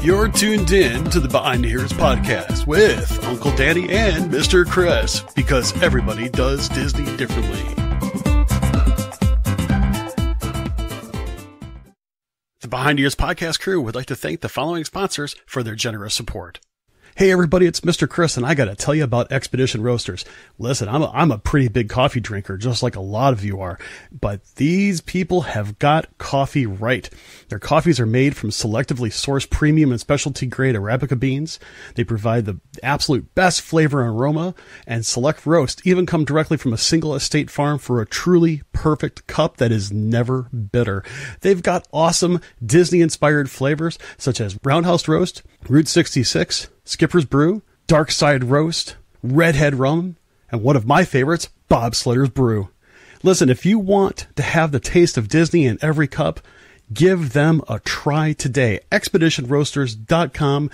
You're tuned in to the Behind the Ears podcast with Uncle Danny and Mr. Chris, because everybody does Disney differently. The Behind the Ears podcast crew would like to thank the following sponsors for their generous support. Hey everybody, it's Mr. Chris, and I gotta tell you about Expedition Roasters. Listen, I'm a pretty big coffee drinker, just like a lot of you are, but these people have got coffee right. Their coffees are made from selectively sourced premium and specialty grade Arabica beans. They provide the absolute best flavor and aroma, and select roast even come directly from a single estate farm for a truly perfect cup that is never bitter. They've got awesome Disney-inspired flavors such as Roundhouse Roast, Route 66, Skipper's Brew, Dark Side Roast, Redhead Rum, and one of my favorites, Bobsledder's Brew. Listen, if you want to have the taste of Disney in every cup, give them a try today. ExpeditionRoasters.com,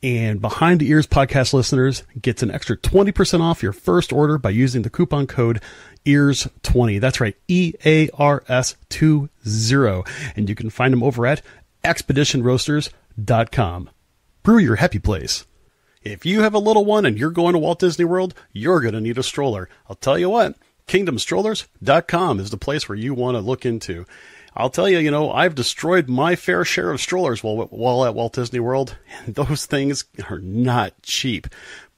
and Behind the Ears podcast listeners gets an extra 20% off your first order by using the coupon code EARS20. That's right, EARS20. And you can find them over at ExpeditionRoasters.com. Brew your happy place. If you have a little one and you're going to Walt Disney World, you're going to need a stroller. I'll tell you what, KingdomStrollers.com is the place where you want to look into. I'll tell you, I've destroyed my fair share of strollers while at Walt Disney World, and those things are not cheap.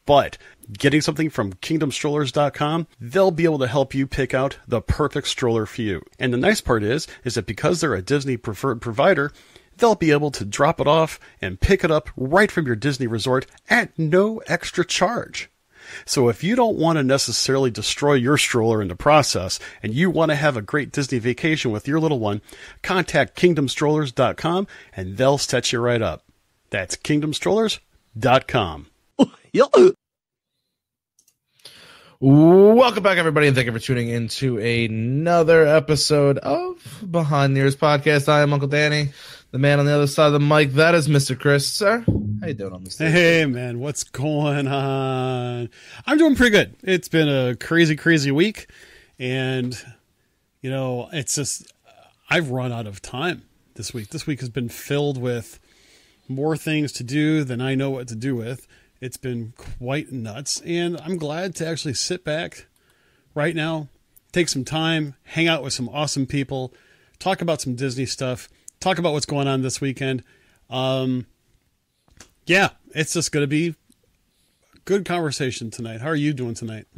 But getting something from KingdomStrollers.com, they'll be able to help you pick out the perfect stroller for you. And the nice part is that because they're a Disney preferred provider, they'll be able to drop it off and pick it up right from your Disney resort at no extra charge. So if you don't want to necessarily destroy your stroller in the process and you want to have a great Disney vacation with your little one, contact KingdomStrollers.com and they'll set you right up. That's KingdomStrollers.com. Welcome back, everybody, and thank you for tuning in to another episode of Behind the Ears podcast. I am Uncle Danny, the man on the other side of the mic. That is Mr. Chris. Sir, how you doing on this day? Hey, man, what's going on? I'm doing pretty good. It's been a crazy week, and, it's just, I've run out of time this week. This week has been filled with more things to do than I know what to do with. It's been quite nuts, and I'm glad to actually sit back right now, take some time, hang out with some awesome people, talk about some Disney stuff, talk about what's going on this weekend. Yeah, it's just going to be a good conversation tonight. How are you doing tonight?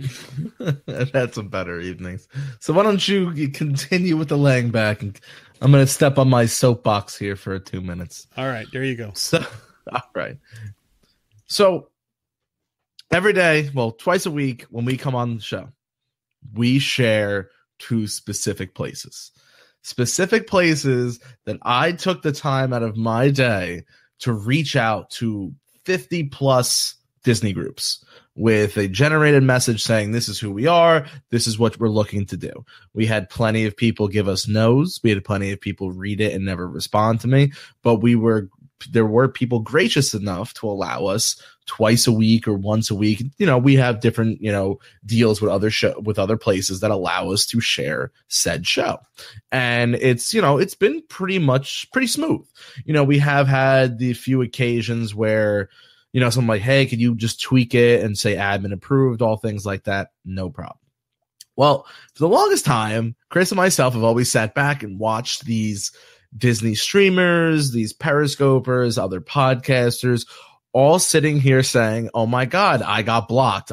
I've had some better evenings. So why don't you continue with the laying back, and I'm going to step on my soapbox here for 2 minutes. All right, there you go. All right. So every day, twice a week when we come on the show, we share two specific places that I took the time out of my day to reach out to 50 plus Disney groups with a generated message saying, this is who we are. This is what we're looking to do. We had plenty of people give us no's. We had plenty of people read it and never respond to me, but there were people gracious enough to allow us twice a week or once a week. We have different, deals with other places that allow us to share said show. And it's been pretty smooth. We have had the few occasions where, someone like, hey, could you just tweak it and say admin approved, all things like that? No problem. Well, for the longest time, Chris and myself have always sat back and watched these Disney streamers, these periscopers, other podcasters, all sitting here saying, oh my God, I got blocked.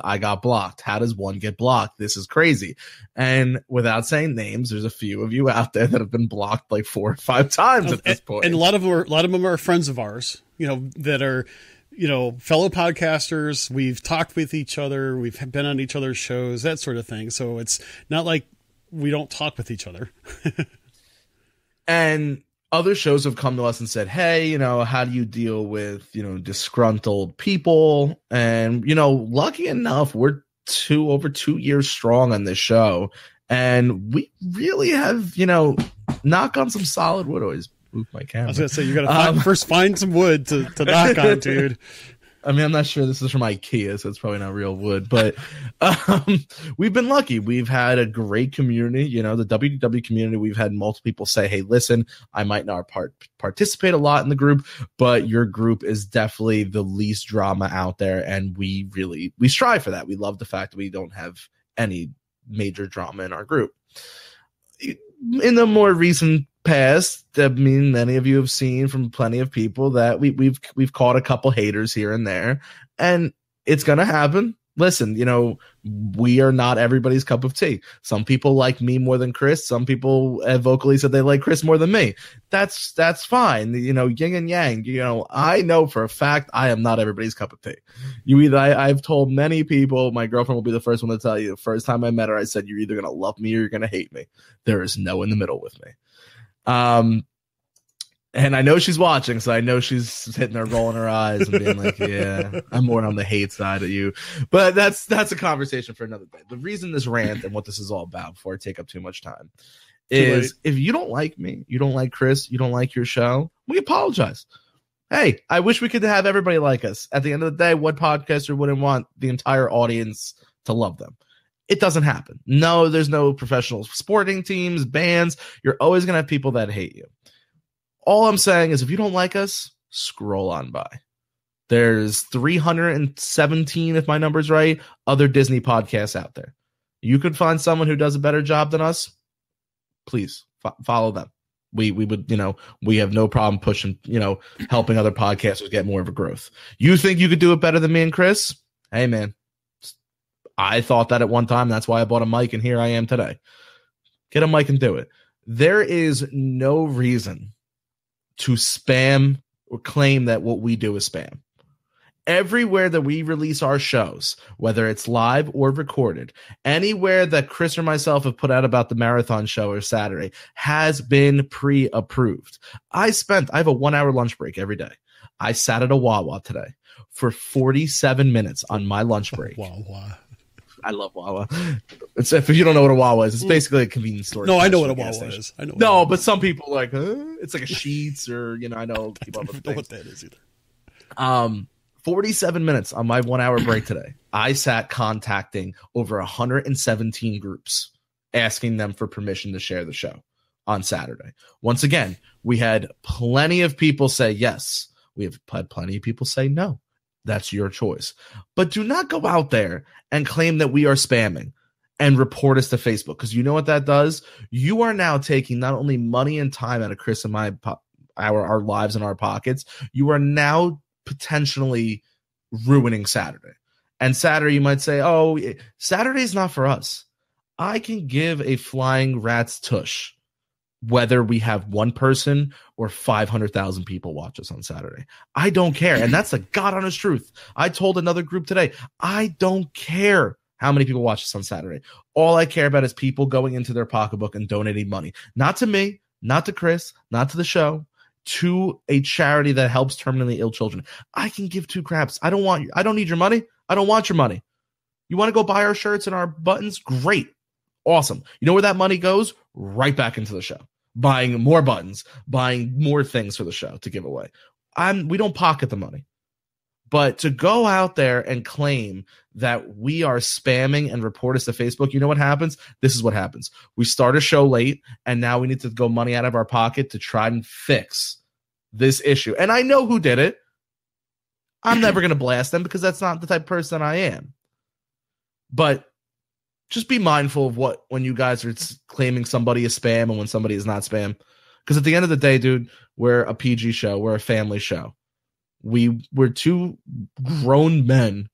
How does one get blocked? This is crazy. And without saying names, there's a few of you out there that have been blocked like 4 or 5 times at this point. And a lot of them are friends of ours, that are, fellow podcasters. We've talked with each other. We've been on each other's shows, that sort of thing. So it's not like we don't talk with each other. And other shows have come to us and said, hey, how do you deal with, disgruntled people? And, lucky enough, we're over 2 years strong on this show. And we really have, knock on some solid wood Move my camera. I was gonna say you gotta first find some wood to knock on, dude. I mean, I'm not sure this is from IKEA, so it's probably not real wood, but we've been lucky. We've had a great community, you know, the WDW community. We've had multiple people say, hey, listen, I might not participate a lot in the group, but your group is definitely the least drama out there. And we strive for that. We love the fact that we don't have any major drama in our group. In the more recent past, I mean, many of you have seen from plenty of people that we've caught a couple haters here and there, and it's gonna happen. Listen, you know, we are not everybody's cup of tea. Some people like me more than Chris. Some people have vocally said they like Chris more than me. That's fine. You know, yin and yang. You know, I know for a fact I am not everybody's cup of tea. I've told many people, my girlfriend will be the first one to tell you, the first time I met her, I said, you're either going to love me or you're going to hate me. There is no in the middle with me. And I know she's watching, so I know she's hitting her, rolling her eyes and being like, yeah, I'm more on the hate side of you. But that's a conversation for another day. The reason this rant and what this is all about, before I take up too much time, is if you don't like me, you don't like Chris, you don't like your show, we apologize. Hey, I wish we could have everybody like us. At the end of the day, what podcaster wouldn't want the entire audience to love them? It doesn't happen. No, there's no professional sporting teams, bands. You're always going to have people that hate you. All I'm saying is if you don't like us, scroll on by. There's 317, if my number's right, other Disney podcasts out there. You could find someone who does a better job than us. Please follow them. We would, you know, we have no problem pushing, you know, helping other podcasters get more of a growth. You think you could do it better than me and Chris? Hey, man. I thought that at one time. That's why I bought a mic, and here I am today. Get a mic and do it. There is no reason to spam or claim that what we do is spam. Everywhere that we release our shows, whether it's live or recorded, anywhere that Chris or myself have put out about the marathon show or Saturday has been pre-approved. I have a 1 hour lunch break every day. I sat at a Wawa today for 47 minutes on my lunch break. Wawa. I love Wawa. If you don't know what a Wawa is, it's basically a convenience store. No, I know what a Wawa is. I know. No, but some people are like, it's like a Sheetz, or, you know, I know people have know what that is either. 47 minutes on my 1 hour break today. I sat contacting over 117 groups, asking them for permission to share the show on Saturday. Once again, we had plenty of people say yes. We have had plenty of people say no. That's your choice. But do not go out there and claim that we are spamming and report us to Facebook, because you know what that does? You are now taking not only money and time out of Chris and our lives in our pockets, you are now potentially ruining Saturday. And Saturday, you might say, oh, Saturday's not for us. I can give a flying rat's tush whether we have one person or 500,000 people watch us on Saturday. I don't care. And that's the God honest truth. I told another group today, I don't care how many people watch us on Saturday. All I care about is people going into their pocketbook and donating money. Not to me, not to Chris, not to the show, to a charity that helps terminally ill children. I can give two craps. I don't need your money. I don't want your money. You want to go buy our shirts and our buttons? Great. Awesome. You know where that money goes? Right back into the show. Buying more buttons, buying more things for the show to give away. We don't pocket the money. But to go out there and claim that we are spamming and report us to Facebook, you know what happens? This is what happens. We start a show late, and now we need to go money out of our pocket to try and fix this issue. And I know who did it. I'm never going to blast them because that's not the type of person I am. But just be mindful of when you guys are claiming somebody is spam and when somebody is not spam. Because at the end of the day, dude, we're a PG show. We're a family show. We're two grown men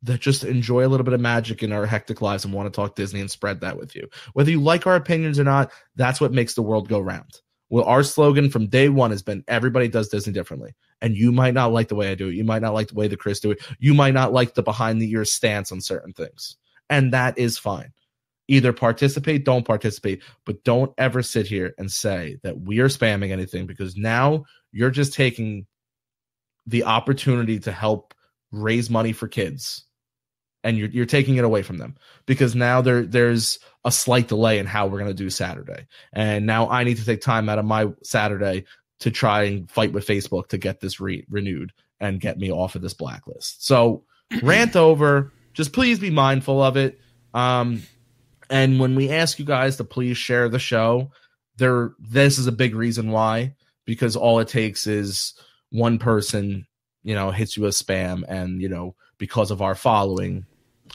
that just enjoy a little bit of magic in our hectic lives and want to talk Disney and spread that with you. Whether you like our opinions or not, that's what makes the world go round. Well, our slogan from day one has been everybody does Disney differently. And you might not like the way I do it. You might not like the way that Chris do it. You might not like the behind the ears stance on certain things. And that is fine. Either participate, don't participate, but don't ever sit here and say that we are spamming anything, because now you're just taking the opportunity to help raise money for kids, and you're taking it away from them, because now there's a slight delay in how we're going to do Saturday. And now I need to take time out of my Saturday to try and fight with Facebook to get this renewed and get me off of this blacklist. So rant over. Just please be mindful of it. And when we ask you guys to please share the show, this is a big reason why, because all it takes is one person, hits you as spam, and, because of our following,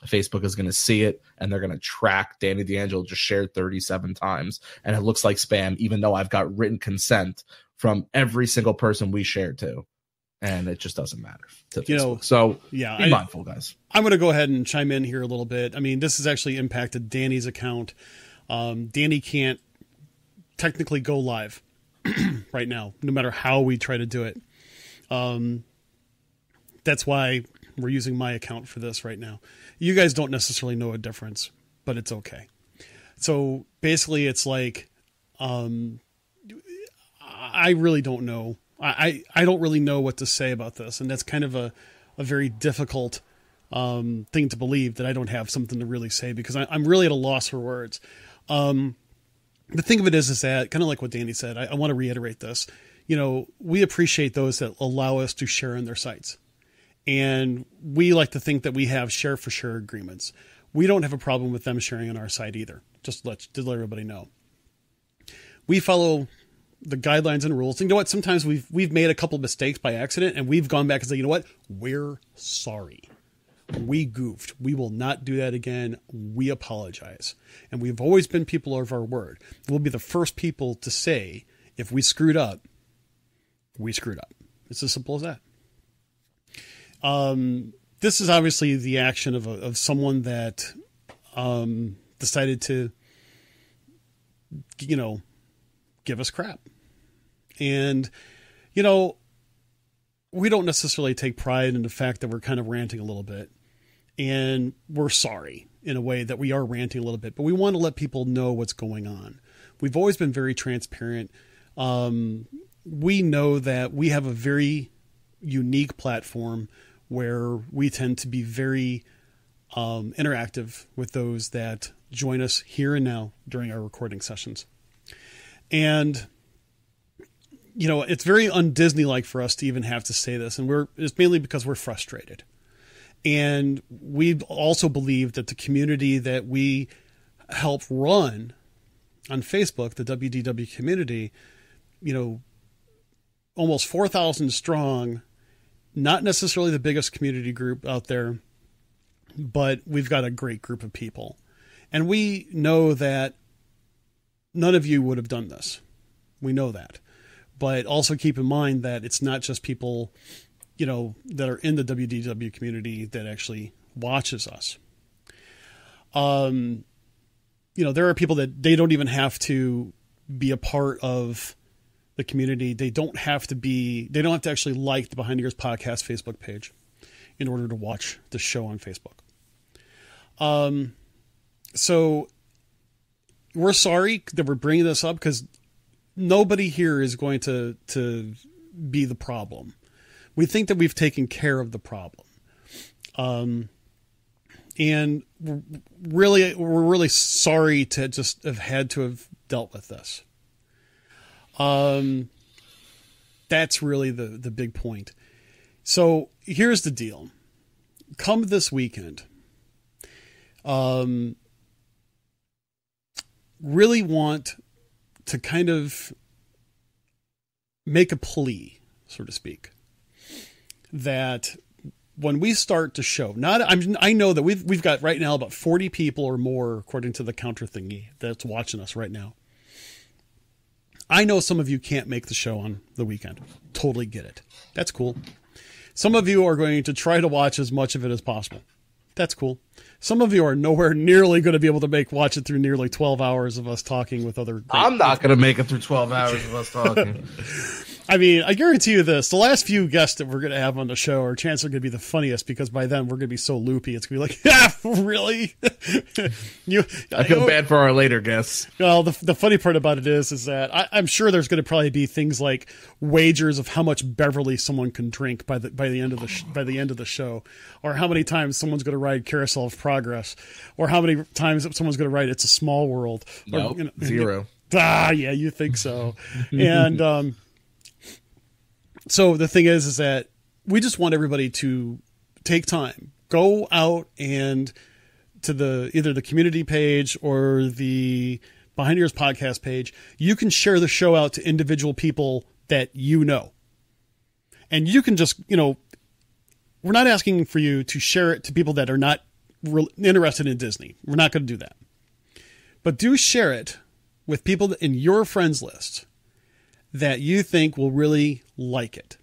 Facebook is going to see it, and they're going to track Danny D'Angelo just shared 37 times, and it looks like spam, even though I've got written consent from every single person we shared to, and it just doesn't matter to Facebook. So yeah, be mindful, guys. I'm going to go ahead and chime in here a little bit. I mean, this has actually impacted Danny's account. Danny can't technically go live right now, no matter how we try to do it. That's why we're using my account for this right now. You guys don't necessarily know a difference, but it's okay. So basically it's like, I really don't know. I don't really know what to say about this. And that's kind of a very difficult thing to believe, that I don't have something to really say, because I'm really at a loss for words. The thing of it is that, kind of like what Danny said, I want to reiterate this. We appreciate those that allow us to share on their sites. And we like to think that we have share for share agreements. We don't have a problem with them sharing on our site either. Just let everybody know. We follow the guidelines and rules. And you know what? Sometimes we've made a couple of mistakes by accident, and we've gone back and said, you know what? We're sorry. We goofed. We will not do that again. We apologize. And we've always been people of our word. We'll be the first people to say, if we screwed up, we screwed up. It's as simple as that. This is obviously the action of someone that decided to, give us crap. And, we don't necessarily take pride in the fact that we're kind of ranting a little bit. And we're sorry in a way that we are ranting a little bit, but we want to let people know what's going on. We've always been very transparent. We know that we have a very unique platform where we tend to be very interactive with those that join us here and now during our recording sessions. And, it's very un-Disney-like for us to even have to say this. And it's mainly because we're frustrated. And we also believe that the community that we help run on Facebook, the WDW community, almost 4,000 strong, not necessarily the biggest community group out there, but we've got a great group of people. And we know that none of you would have done this. We know that. But also keep in mind that it's not just people, that are in the WDW community that actually watches us. There are people that they don't even have to be a part of the community. They don't have to actually like the Behind the Ears podcast Facebook page in order to watch the show on Facebook. So we're sorry that we're bringing this up, because nobody here is going to be the problem. We think that we've taken care of the problem. And we're really sorry to just have had to have dealt with this. That's really the big point. So here's the deal. Come this weekend, really want to kind of make a plea, so to speak, that when we start to show, I know that we've got right now about 40 people or more, according to the counter thingy, that's watching us right now. I know some of you can't make the show on the weekend. Totally get it. That's cool. Some of you are going to try to watch as much of it as possible. That's cool. Some of you are nowhere nearly going to be able to watch it through nearly 12 hours of us talking with other. I'm not going to make it through 12 hours of us talking. I mean, I guarantee you this. The last few guests that we're going to have on the show are chances are going to be the funniest, because by then we're going to be so loopy. It's going to be like, yeah, really? I feel bad for our later guests. Well, the funny part about it is that I'm sure there's going to probably be things like wagers of how much Beverly someone can drink by the end of the show, or how many times someone's going to ride Carousel of Progress, or how many times someone's going to ride It's a Small World. Nope, 0. Yeah, you think so. And So the thing is that we just want everybody to take time, go out and to either the community page or the Behind Ears podcast page. You can share the show out to individual people that you know. And you can just, we're not asking for you to share it to people that are not interested in Disney. We're not going to do that. But do share it with people in your friends list that you think will really like it.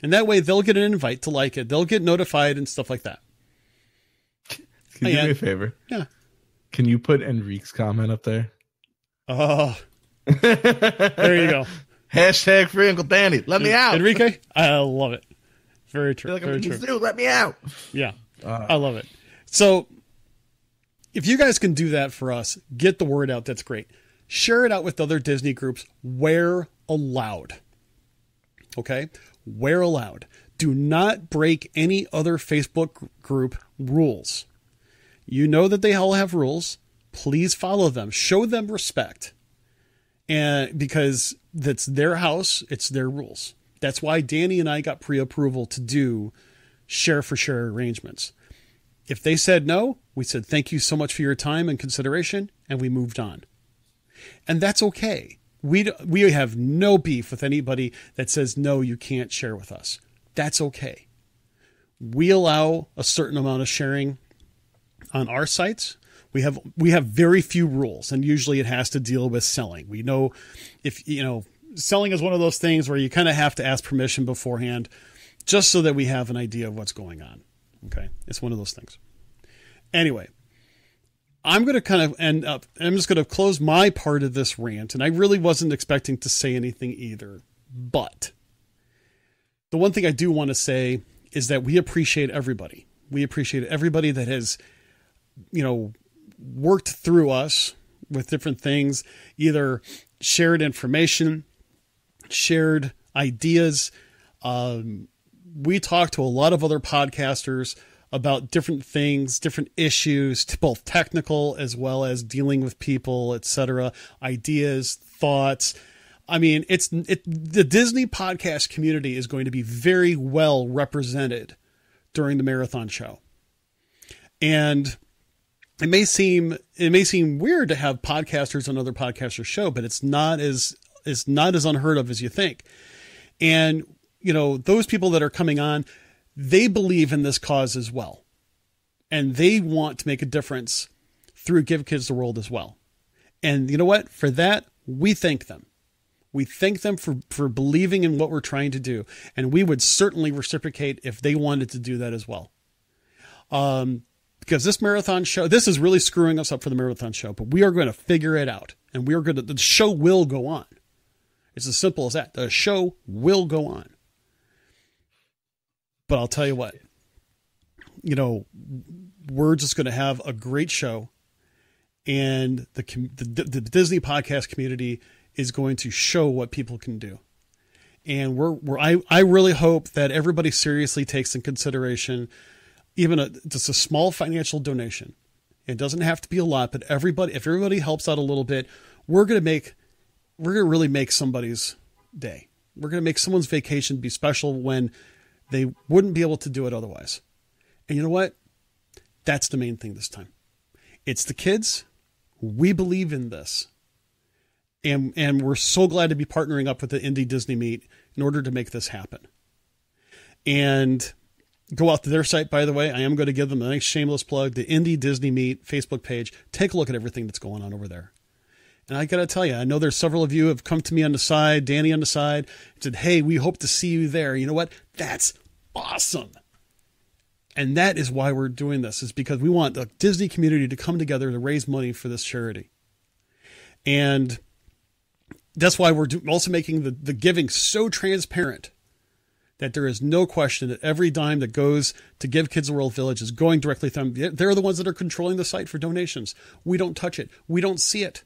And that way they'll get an invite to like it. They'll get notified and stuff like that. Can you do me a favor? Yeah. Can you put Enrique's comment up there? Oh, there you go. Hashtag free Uncle Danny. Let me out. Enrique, I love it. Very true. Like very true. Dude, let me out. Yeah, I love it. So if you guys can do that for us, get the word out. That's great. Share it out with other Disney groups where allowed. Okay? Where allowed. Do not break any other Facebook group rules. You know that they all have rules. Please follow them. Show them respect. And because that's their house, it's their rules. That's why Danny and I got pre-approval to do share for share arrangements. If they said no, we said, thank you so much for your time and consideration. And we moved on. And that's okay. We have no beef with anybody that says, no, you can't share with us. That's okay. We allow a certain amount of sharing on our sites. We have very few rules, and usually it has to deal with selling. We know selling is one of those things where you kind of have to ask permission beforehand just so that we have an idea of what's going on. Okay. It's one of those things. Anyway, I'm going to kind of I'm just going to close my part of this rant, and I really wasn't expecting to say anything either. But the one thing I do want to say is that we appreciate everybody. We appreciate everybody that has, worked through us with different things, either shared information, shared ideas. We talked to a lot of other podcasters about different things, different issues, both technical as well as dealing with people, etc., ideas, thoughts. I mean, the Disney podcast community is going to be very well represented during the marathon show. And it may seem weird to have podcasters on other podcasters' show, but it's not as unheard of as you think. And, those people that are coming on, they believe in this cause as well. And they want to make a difference through Give Kids the World as well. And you know what? For that, we thank them. We thank them for believing in what we're trying to do. And we would certainly reciprocate if they wanted to do that as well. Because this marathon show, this is really screwing us up for the marathon show, but we are going to figure it out. And the show will go on. It's as simple as that. The show will go on. But I'll tell you what, we're just going to have a great show, and the Disney podcast community is going to show what people can do. And I really hope that everybody seriously takes in consideration even just a small financial donation. It doesn't have to be a lot, but if everybody helps out a little bit, we're going to really make somebody's day. We're going to make someone's vacation be special when they wouldn't be able to do it otherwise. And you know what? That's the main thing this time. It's the kids. We believe in this. And we're so glad to be partnering up with the Indie Disney Meet in order to make this happen. And go out to their site, by the way. I am going to give them a nice shameless plug. The Indie Disney Meet Facebook page. Take a look at everything that's going on over there. And I got to tell you, I know there's several of you who have come to me on the side, Danny on the side, and said, hey, we hope to see you there. You know what? That's awesome. And that is why we're doing this, is because we want the Disney community to come together to raise money for this charity. And that's why we're also making the giving so transparent that there is no question that every dime that goes to Give Kids the World Village is going directly to them. They're the ones that are controlling the site for donations. We don't touch it. We don't see it.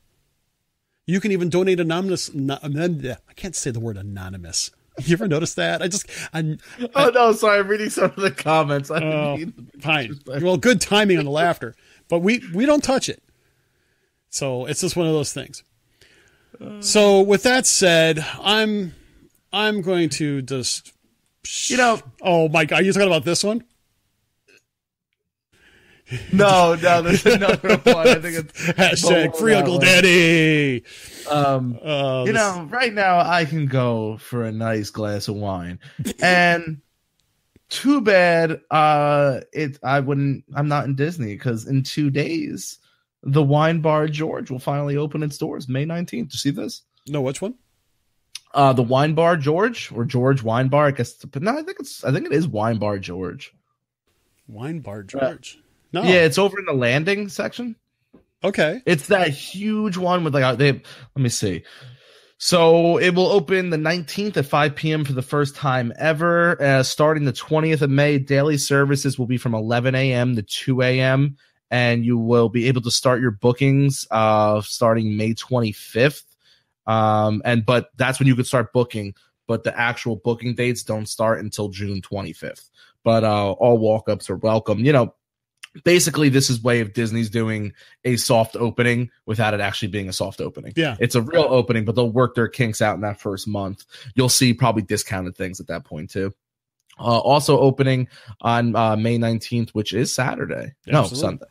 You can even donate anonymous. I can't say the word anonymous. You ever notice that? Oh no, sorry. I'm reading some of the comments. Fine. Well, good timing on the laughter, but we don't touch it. So it's just one of those things. So with that said, I'm I'm going to just, oh my God, you're talking about this one? No, there's another one. I think it's hashtag free Uncle Daddy. Right now I can go for a nice glass of wine, and too bad I'm not in Disney, because in 2 days the Wine Bar George will finally open its doors May 19th. You see this? No, which one? The Wine Bar George, or George Wine Bar, I guess. But no, I think it is Wine Bar George. Wine Bar George. No. Yeah, it's over in the landing section. Okay. It's that huge one with let me see. So it will open the 19th at 5 p.m. for the first time ever. Starting the 20th of May, daily services will be from 11 a.m. to 2 a.m. And you will be able to start your bookings starting May 25th. But that's when you could start booking. But the actual booking dates don't start until June 25th. But all walk-ups are welcome. Basically, this is way of Disney's doing a soft opening without it actually being a soft opening. Yeah. It's a real opening, but they'll work their kinks out in that first month. You'll see probably discounted things at that point, too. Also opening on May 19th, which is Saturday. Absolutely. No, Sunday.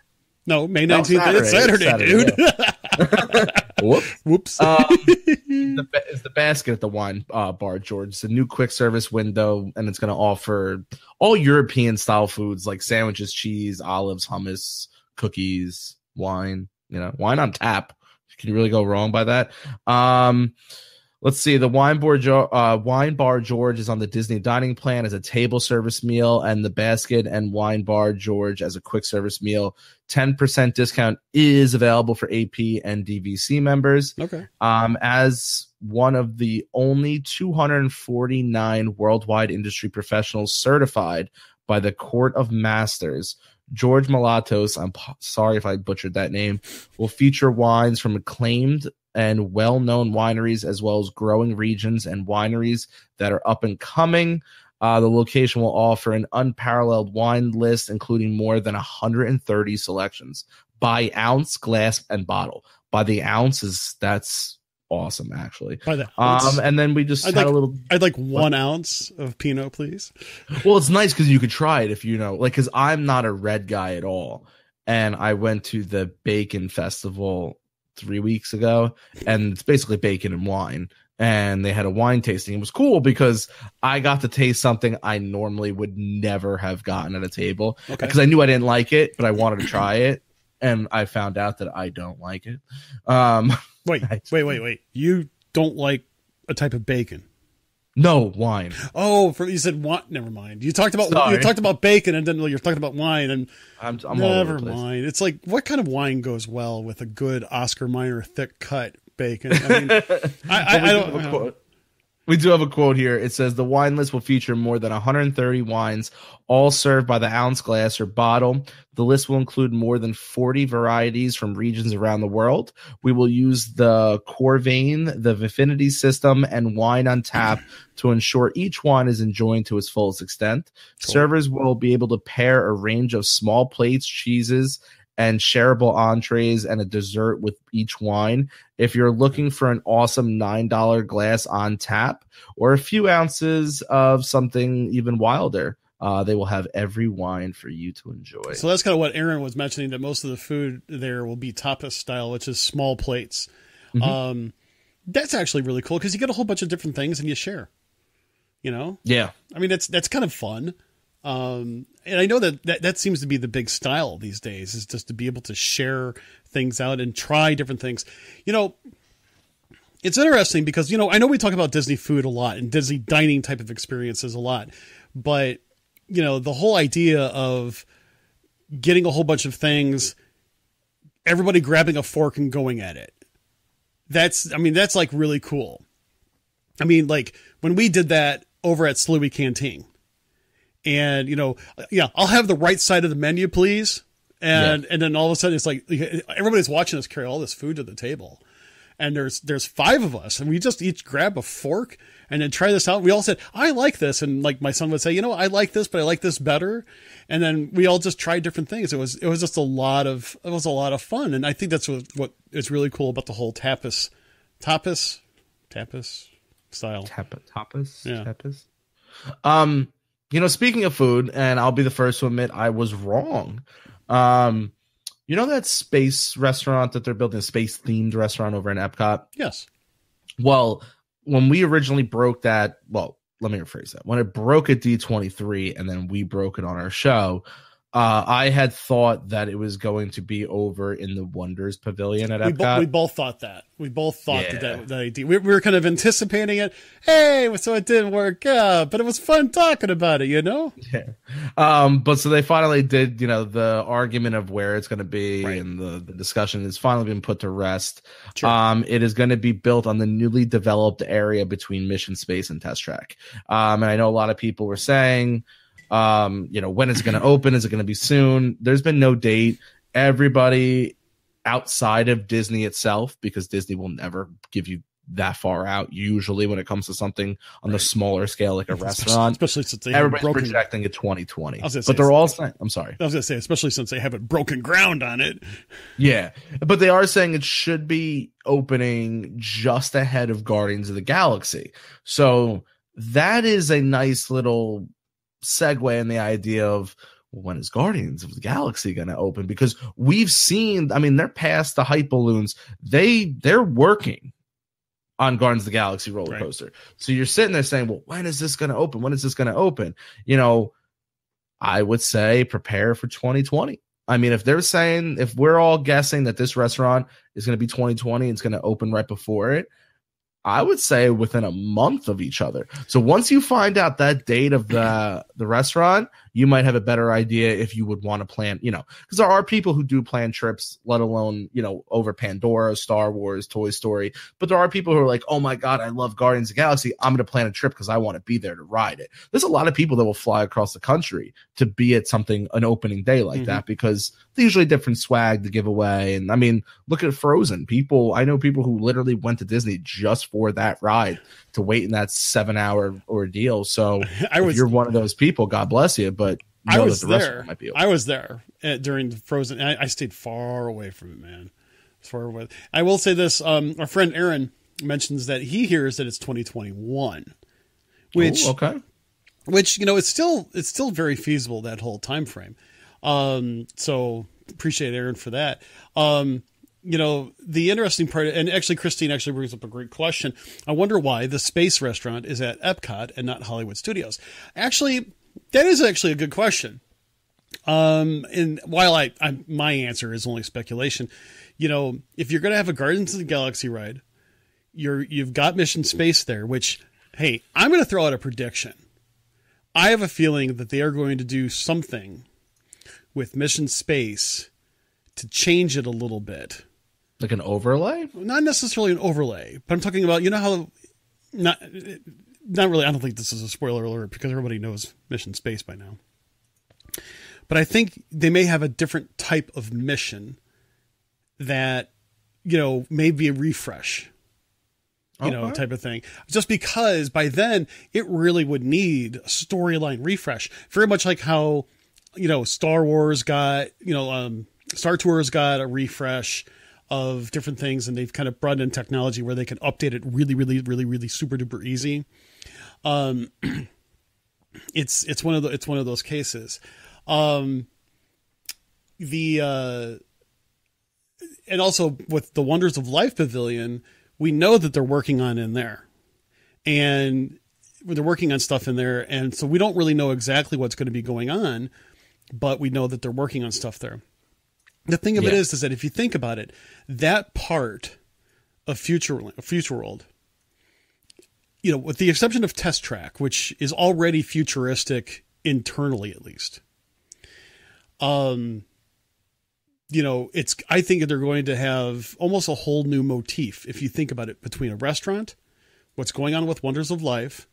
No, May 19th is Saturday, dude. Yeah. Whoops. Is the basket at the Wine Bar George. It's a new quick service window, and it's going to offer all European style foods like sandwiches, cheese, olives, hummus, cookies, wine. Wine on tap. Can you really go wrong by that? Let's see. The Wine Bar George is on the Disney dining plan as a table service meal, and the basket and Wine Bar George as a quick service meal. 10% discount is available for AP and DVC members. Okay. As one of the only 249 worldwide industry professionals certified by the Court of Masters, George Malatos, I'm sorry if I butchered that name, will feature wines from acclaimed and well-known wineries, as well as growing regions and wineries that are up and coming. The location will offer an unparalleled wine list, including more than 130 selections by ounce, glass, and bottle. By the ounces, that's awesome, actually. By the ounce. And then we just I'd like 1 ounce of Pinot, please. Well, it's nice because you could try it if because I'm not a red guy at all, and I went to the Bacon Festival 3 weeks ago, and it's basically bacon and wine, and they had a wine tasting. It was cool because I got to taste something I normally would never have gotten at a table, because I knew I didn't like it, but I wanted to try it, and I found out that I don't like it. Wait. You don't like a type of bacon? No, wine. Oh, you said wine. Never mind. You talked about bacon, and then you're talking about wine, and I'm never mind. It's like, what kind of wine goes well with a good Oscar Mayer thick cut bacon? I mean, I don't know. We do have a quote here. It says the wine list will feature more than 130 wines, all served by the ounce glass or bottle. The list will include more than 40 varieties from regions around the world. We will use the Corvain, the Vifinity system, and wine on tap to ensure each wine is enjoyed to its fullest extent. Cool. Servers will be able to pair a range of small plates, cheeses, and shareable entrees and a dessert with each wine. If you're looking for an awesome $9 glass on tap or a few ounces of something even wilder, they will have every wine for you to enjoy. So that's kind of what Aaron was mentioning, that most of the food there will be tapas style, which is small plates. Mm-hmm. That's actually really cool because you get a whole bunch of different things and you share. Yeah. I mean, that's kind of fun. And I know that seems to be the big style these days, is just to be able to share things out and try different things. It's interesting because, I know we talk about Disney food a lot and Disney dining type of experiences a lot, but the whole idea of getting a whole bunch of things, everybody grabbing a fork and going at it. That's like really cool. I mean, like when we did that over at Slooey Canteen, and, I'll have the right side of the menu, please. And then all of a sudden it's like, everybody's watching us carry all this food to the table. And there's 5 of us, and we just each grab a fork and then try this out. We all said, I like this. And like my son would say, I like this, but I like this better. And then we all just tried different things. It was just a lot of fun. And I think that's what is really cool about the whole tapas. style. Tapas? Yeah. Tapas? Speaking of food, and I'll be the first to admit I was wrong. That space restaurant that they're building, a space-themed restaurant over in Epcot? Yes. Well, when we originally broke that, well, let me rephrase that. When it broke at D23 and then we broke it on our show, I had thought that it was going to be over in the Wonders Pavilion at Epcot. We both thought that. We both thought that idea. We were kind of anticipating it. Hey, so it didn't work out, but it was fun talking about it, Yeah. But so they finally did, the argument of where it's going to be, right. And the discussion has finally been put to rest. Sure. It is going to be built on the newly developed area between Mission Space and Test Track. And I know a lot of people were saying, when is it going to open? Is it going to be soon? There's been no date. Everybody outside of Disney itself, because Disney will never give you that far out usually when it comes to something on the smaller scale like a restaurant, especially since they everybody's projecting it 2020. But they're all saying, I'm sorry, I was gonna say, especially since they haven't broken ground on it. Yeah, but they are saying it should be opening just ahead of Guardians of the Galaxy, so that is a nice little segue in the idea of, well, when is Guardians of the Galaxy going to open? Because we've seen, they're past the hype balloons. They're working on Guardians of the Galaxy roller coaster. Right. So you're sitting there saying, well, when is this going to open? When is this going to open? I would say prepare for 2020. If they're saying, if we're all guessing that this restaurant is going to be 2020, it's going to open right before it, I would say within a month of each other. So once you find out that date of the restaurant, you might have a better idea if you would want to plan, because there are people who do plan trips, let alone, over Pandora, Star Wars, Toy Story. But there are people who are like, oh my God, I love Guardians of the Galaxy. I'm going to plan a trip because I want to be there to ride it. There's a lot of people that will fly across the country to be at an opening day like that, because there's usually different swag to give away. And look at Frozen. I know people who literally went to Disney just for that ride to wait in that 7-hour ordeal. So if you're one of those people, God bless you. But I was there. I was there during the Frozen. I stayed far away from it, man. Far away. I will say this: our friend Aaron mentions that he hears that it's 2021, which it's still very feasible, that whole time frame. So appreciate Aaron for that. The interesting part, and actually Christine actually brings up a great question. I wonder why the space restaurant is at Epcot and not Hollywood Studios. Actually, that is actually a good question. And while my answer is only speculation, if you're going to have a Guardians of the Galaxy ride, you've got Mission Space there, which, hey, I'm going to throw out a prediction. I have a feeling that they are going to do something with Mission Space to change it a little bit. Like an overlay? Not necessarily an overlay, but I'm talking about, how, not really, I don't think this is a spoiler alert because everybody knows Mission Space by now. But I think they may have a different type of mission that, may be a refresh, type of thing. Just because by then it really would need a storyline refresh. Very much like how, Star Wars got, Star Tours got a refresh of different things, and they've kind of brought in technology where they can update it really, really, really, really super duper easy. It's one of those cases. And also with the Wonders of Life Pavilion, we know that they're working on in there, and they're working on stuff in there. And so we don't really know exactly what's going to be going on, but we know that they're working on stuff there. The thing of it is that if you think about it, that part of Future World, with the exception of Test Track, which is already futuristic internally, at least, I think they're going to have almost a whole new motif, if you think about it, between a restaurant, what's going on with Wonders of Life,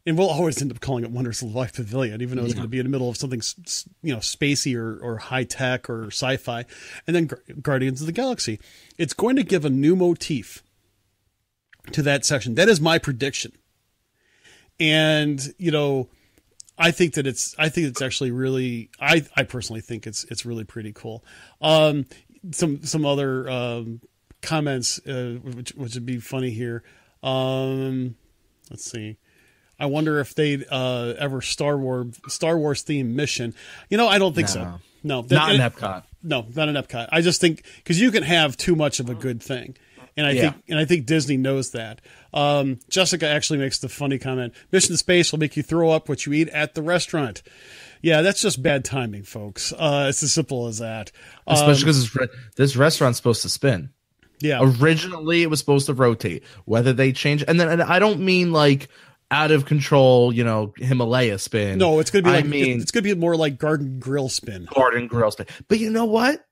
and we'll always end up calling it Wonders of Life Pavilion, even though it's going to be in the middle of something, spacey or high tech or sci-fi, and then Guardians of the Galaxy. It's going to give a new motif to that section. That is my prediction. And, I think it's actually really, I personally think it's really pretty cool. Some other, comments, which would be funny here. Let's see. I wonder if they'd ever Star Wars themed mission. I don't think so. No, not in Epcot. No, not in Epcot. I just think because you can have too much of a good thing, and I think Disney knows that. Jessica actually makes the funny comment: Mission to Space will make you throw up what you eat at the restaurant. Yeah, that's just bad timing, folks. It's as simple as that. Especially because this restaurant's supposed to spin. Yeah. Originally, it was supposed to rotate. Whether they change, and I don't mean like out of control, Himalaya spin. No, it's gonna be it's gonna be more like Garden Grill spin. Garden Grill spin. But you know what?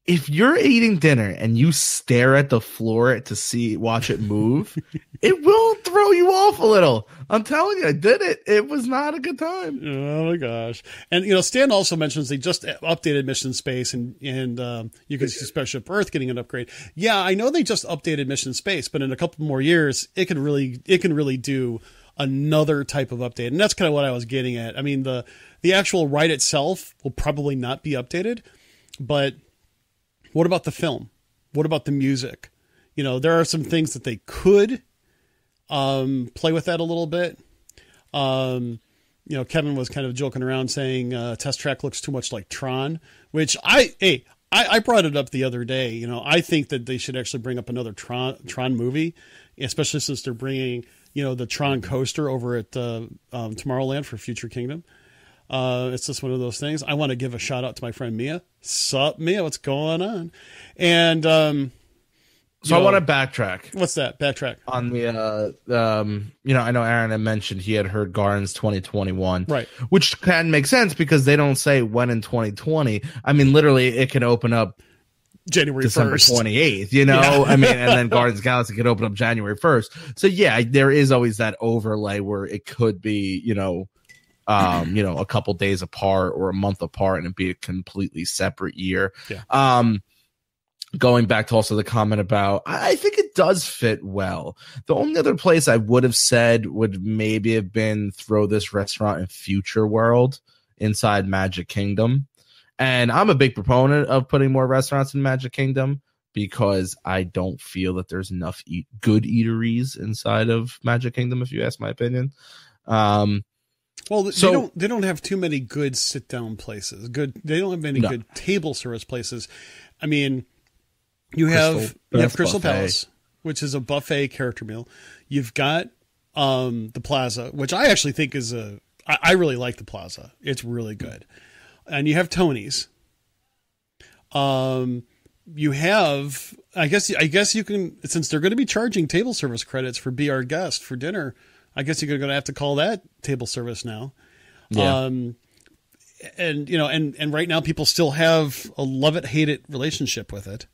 If you're eating dinner and you stare at the floor to watch it move, it will throw you off a little. I'm telling you, I did it. It was not a good time. Oh my gosh. And Stan also mentions they just updated Mission Space and you can see Spaceship Earth getting an upgrade. Yeah, I know they just updated Mission Space, but in a couple more years it can really do another type of update. And that's kind of what I was getting at. I mean, the actual ride itself will probably not be updated, but what about the film? What about the music? There are some things that they could play with that a little bit. Kevin was kind of joking around saying Test Track looks too much like Tron, which I brought it up the other day. I think that they should actually bring up another Tron movie, especially since they're bringing the Tron coaster over at Tomorrowland for Future Kingdom. It's just one of those things. I want to give a shout out to my friend Mia. Sup, Mia? What's going on? And so I want to backtrack. What's that? Backtrack on the I know Aaron had mentioned he had heard Gardens 2021, right? Which can make sense because they don't say when in 2020. I mean, literally, it can open up January December 28th. Yeah. I mean, and then Guardians of the Galaxy could open up January 1st. So yeah, there is always that overlay where it could be a couple days apart or a month apart and it'd be a completely separate year. Yeah. Going back to also the comment about, I think it does fit well. The only other place I would have said would maybe have been throw this restaurant in Future World inside Magic Kingdom. And I'm a big proponent of putting more restaurants in Magic Kingdom because I don't feel that there's enough good eateries inside of Magic Kingdom, if you ask my opinion. Well, they don't have too many good sit down places. They don't have any good table service places. I mean, you have Crystal Palace, which is a buffet character meal. You've got the Plaza, which I actually think is I really like the Plaza. It's really good. And you have Tony's. You have I guess you can, since they're going to be charging table service credits for Be Our Guest for dinner, I guess you're going to have to call that table service now. Yeah. And right now people still have a love it, hate it relationship with it.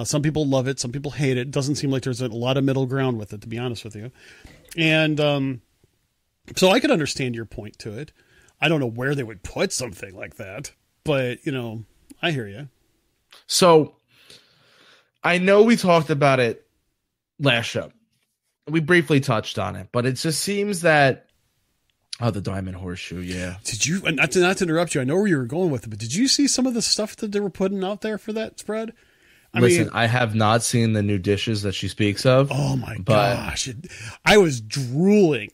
Some people love it. Some people hate it. It doesn't seem like there's a lot of middle ground with it, to be honest with you. And so I could understand your point to it. I don't know where they would put something like that, but I hear you. So I know we talked about it last show. We briefly touched on it, but it just seems that the Diamond Horseshoe, yeah. Did you, not to interrupt you, I know where you were going with it, but did you see some of the stuff that they were putting out there for that spread? I have not seen the new dishes that she speaks of. Oh my gosh. I was drooling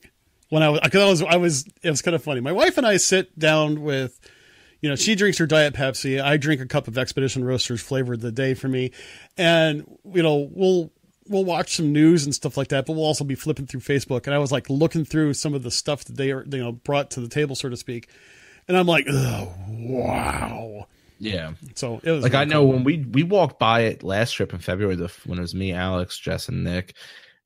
when it was kind of funny. My wife and I sit down with, she drinks her Diet Pepsi. I drink a cup of Expedition Roasters flavor of the day for me. And, we'll watch some news and stuff like that, but we'll also be flipping through Facebook. And I was like looking through some of the stuff that they are, brought to the table, so to speak. And I'm like, oh, wow. Yeah. So it was like, I know when we walked by it last trip in February, when it was me, Alex, Jess, and Nick,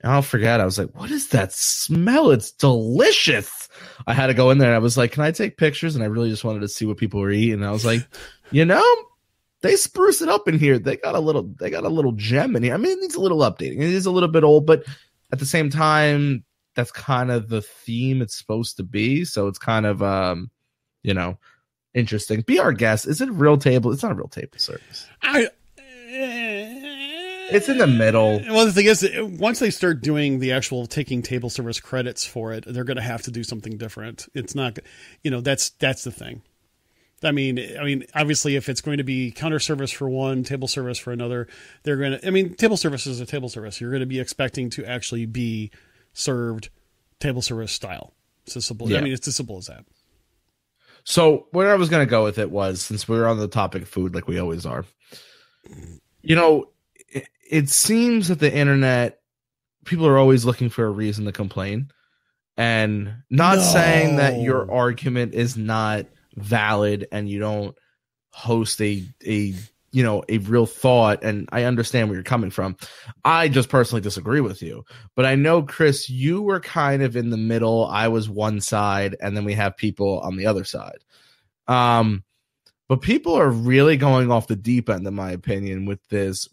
and I'll forget, I was like, what is that smell? It's delicious. I had to go in there and I was like, can I take pictures? And I really just wanted to see what people were eating. And I was like, they spruce it up in here. They got a little gem in here. I mean, it needs a little updating. It is a little bit old, but at the same time, that's kind of the theme it's supposed to be. So it's kind of, interesting. Be Our Guest. Is it a real table? It's not a real table service. It's in the middle. Well, the thing is, once they start doing the actual taking table service credits for it, they're going to have to do something different. It's not, that's the thing. I mean, obviously, if it's going to be counter service for one, table service for another, they're going to, table service is a table service. You're going to be expecting to actually be served table service style. It's as simple. Yeah. I mean, it's as simple as that. So where I was going to go with it was, since we were on the topic of food, like we always are, you know, it seems that the internet, people are always looking for a reason to complain, and not saying that your argument is not valid and you don't host a real thought. And I understand where you're coming from. I just personally disagree with you, but I know, Chris, you were kind of in the middle. I was one side, and then we have people on the other side. But people are really going off the deep end, in my opinion, with this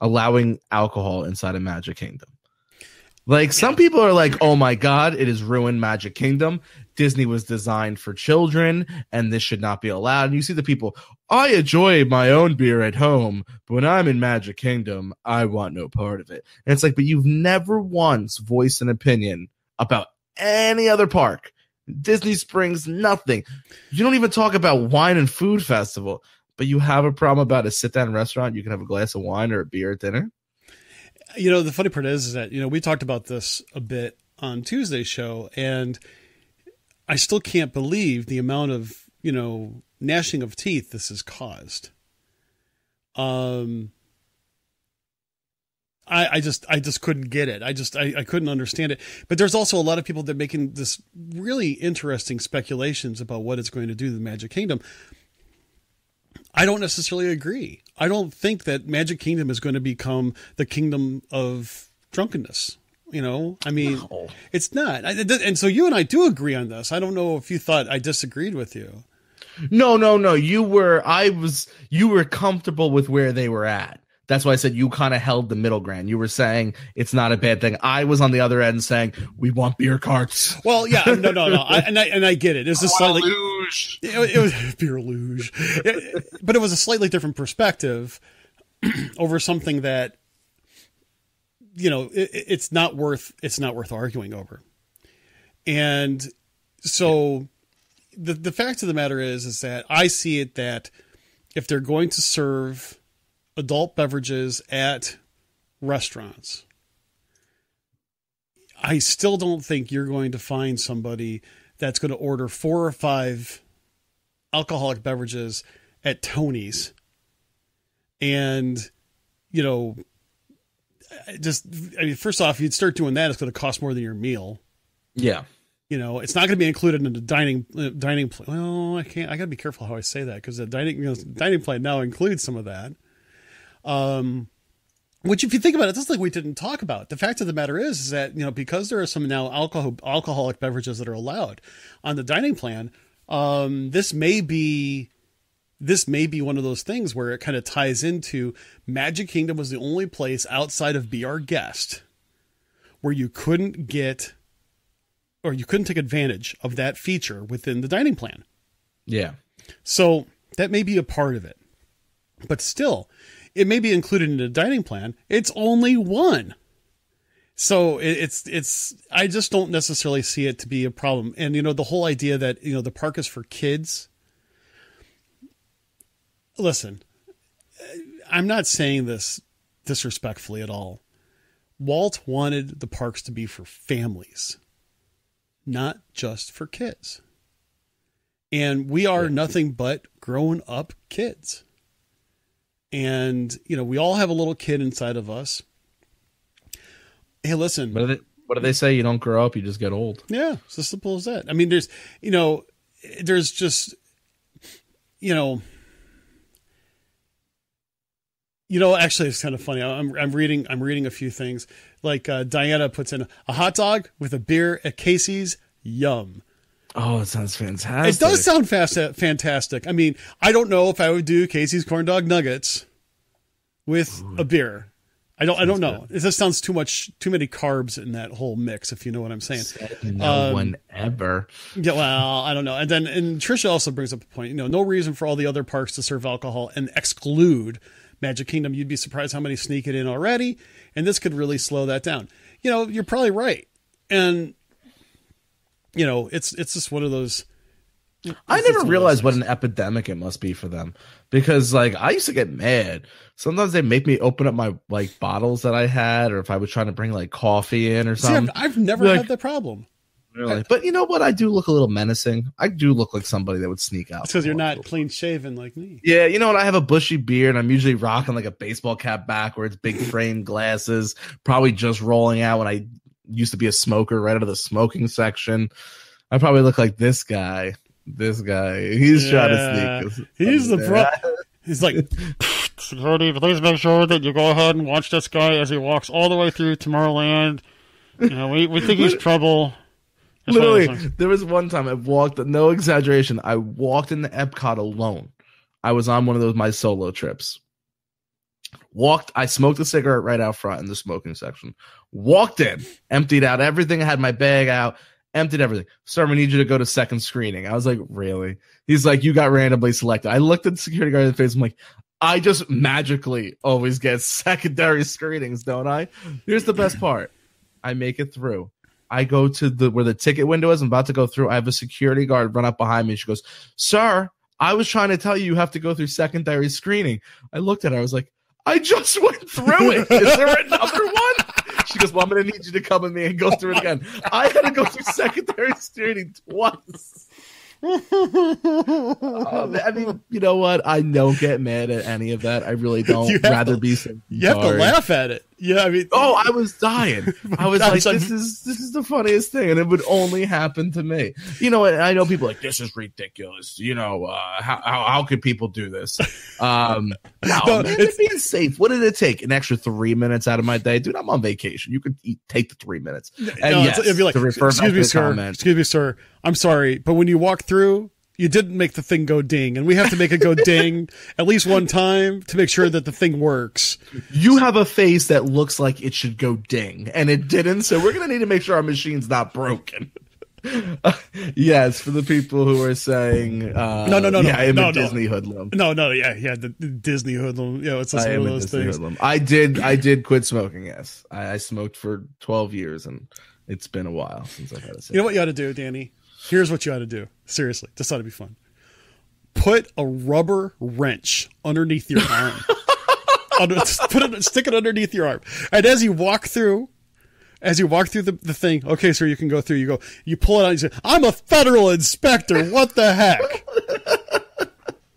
allowing alcohol inside of Magic Kingdom. Like, some people are like, oh my God, it has ruined Magic Kingdom. Disney was designed for children and this should not be allowed. And you see the people, I enjoy my own beer at home, but when I'm in Magic Kingdom, I want no part of it. And it's like, but you've never once voiced an opinion about any other park. Disney Springs, nothing. You don't even talk about wine and food festival, but you have a problem about a sit-down restaurant. You can have a glass of wine or a beer at dinner. You know, the funny part is that, you know, we talked about this a bit on Tuesday's show, and I still can't believe the amount of, you know, gnashing of teeth this has caused. I just couldn't get it. I couldn't understand it. But there's also a lot of people that are making this really interesting speculations about what it's going to do to the Magic Kingdom. I don't necessarily agree. I don't think that Magic Kingdom is going to become the kingdom of drunkenness. You know, I mean, no. It's not. And so you and I do agree on this. I don't know if you thought I disagreed with you. No. You were comfortable with where they were at. That's why I said you kind of held the middle ground. You were saying it's not a bad thing. I was on the other end saying we want beer carts. Well, yeah, no. I get it. It's just slightly luge. It was beer luge, but it was a slightly different perspective over something that, you know, it's not worth arguing over. And so the fact of the matter is that I see it that if they're going to serve adult beverages at restaurants, I still don't think you're going to find somebody that's going to order 4 or 5 alcoholic beverages at Tony's. And, you know, first off, you'd start doing that, it's going to cost more than your meal. Yeah. You know, it's not going to be included in the dining plan. Well, I got to be careful how I say that, because the dining plan now includes some of that. Which, if you think about it, that's like we didn't talk about. The fact of the matter is that, you know, because there are some now alcoholic beverages that are allowed on the dining plan, this may be one of those things where it kind of ties into Magic Kingdom was the only place outside of Be Our Guest where you couldn't take advantage of that feature within the dining plan. Yeah. So that may be a part of it, but still, it may be included in the dining plan. It's only one. So I just don't necessarily see it to be a problem. And, you know, the whole idea that, you know, the park is for kids. Listen, I'm not saying this disrespectfully at all. Walt wanted the parks to be for families, not just for kids. And we are nothing but grown up kids. And, you know, we all have a little kid inside of us. Hey, listen. What do they say? You don't grow up, you just get old. Yeah, it's as simple as that. I mean, there's just, actually, it's kind of funny. I'm reading a few things. Like Diana puts in a hot dog with a beer at Casey's. Yum. Oh, it sounds fantastic. It does sound fantastic. I mean, I don't know if I would do Casey's corn dog nuggets with a beer. I don't know. It just sounds too many carbs in that whole mix, if you know what I'm saying. No one ever. Yeah, well, I don't know. And Trisha also brings up a point. You know, no reason for all the other parks to serve alcohol and exclude Magic Kingdom. You'd be surprised how many sneak it in already, and this could really slow that down. You know, you're probably right. And, you know, it's just one of those, I never realized what an epidemic it must be for them, because like I used to get mad. Sometimes they make me open up my like bottles that I had, or if I was trying to bring like coffee in or something. See, I've never had that problem. Really? But you know what? I do look a little menacing. I do look like somebody that would sneak out. Because you're not clean shaven like me. Yeah, you know what? I have a bushy beard. I'm usually rocking like a baseball cap backwards, big frame glasses, probably just rolling out when I used to be a smoker right out of the smoking section. I probably look like this guy. He's trying to sneak us. He's the bro. He's like, security, please make sure that you go ahead and watch this guy as he walks all the way through Tomorrowland. You know, we think he's trouble. Literally, there was one time I walked, no exaggeration, I walked into Epcot alone. I was on one of those my solo trips. I smoked a cigarette right out front in the smoking section. Walked in, emptied out everything. I had my bag out, emptied everything. Sir, we need you to go to second screening. I was like, really? He's like, you got randomly selected. I looked at the security guard in the face. I'm like, I just magically always get secondary screenings, don't I? Here's the best part. I make it through. I go to where the ticket window is. I'm about to go through. I have a security guard run up behind me. She goes, sir, I was trying to tell you have to go through secondary screening. I looked at her. I was like, I just went through it. Is there another one? She goes, well, I'm going to need you to come with me and go through it again. I had to go through secondary screening twice. I mean, you know what? I don't get mad at any of that. I really don't. You have to laugh at it. Yeah, I mean, I was dying. I was like, this is the funniest thing, and it would only happen to me. You know, and I know people are like, this is ridiculous. You know, how could people do this? Man, it's being safe. What did it take? An extra 3 minutes out of my day, dude. I'm on vacation. You could take the 3 minutes. And it'd be like, excuse me, sir. I'm sorry, but when you walk through, you didn't make the thing go ding, and we have to make it go ding at least one time to make sure that the thing works. You have a face that looks like it should go ding, and it didn't, so we're going to need to make sure our machine's not broken. Yes, for the people who are saying, no, Disney hoodlum. The Disney hoodlum. Yeah, it's just one of those things. Hoodlum. I did quit smoking, yes. I smoked for 12 years, and it's been a while since I've had a cigarette. You know what you ought to do, Danny? Here's what you ought to do. Seriously, just thought it'd be fun. Put a rubber wrench underneath your arm. Stick it underneath your arm. And as you walk through the thing, okay, sir, you can go through. You pull it out and you say, I'm a federal inspector. What the heck?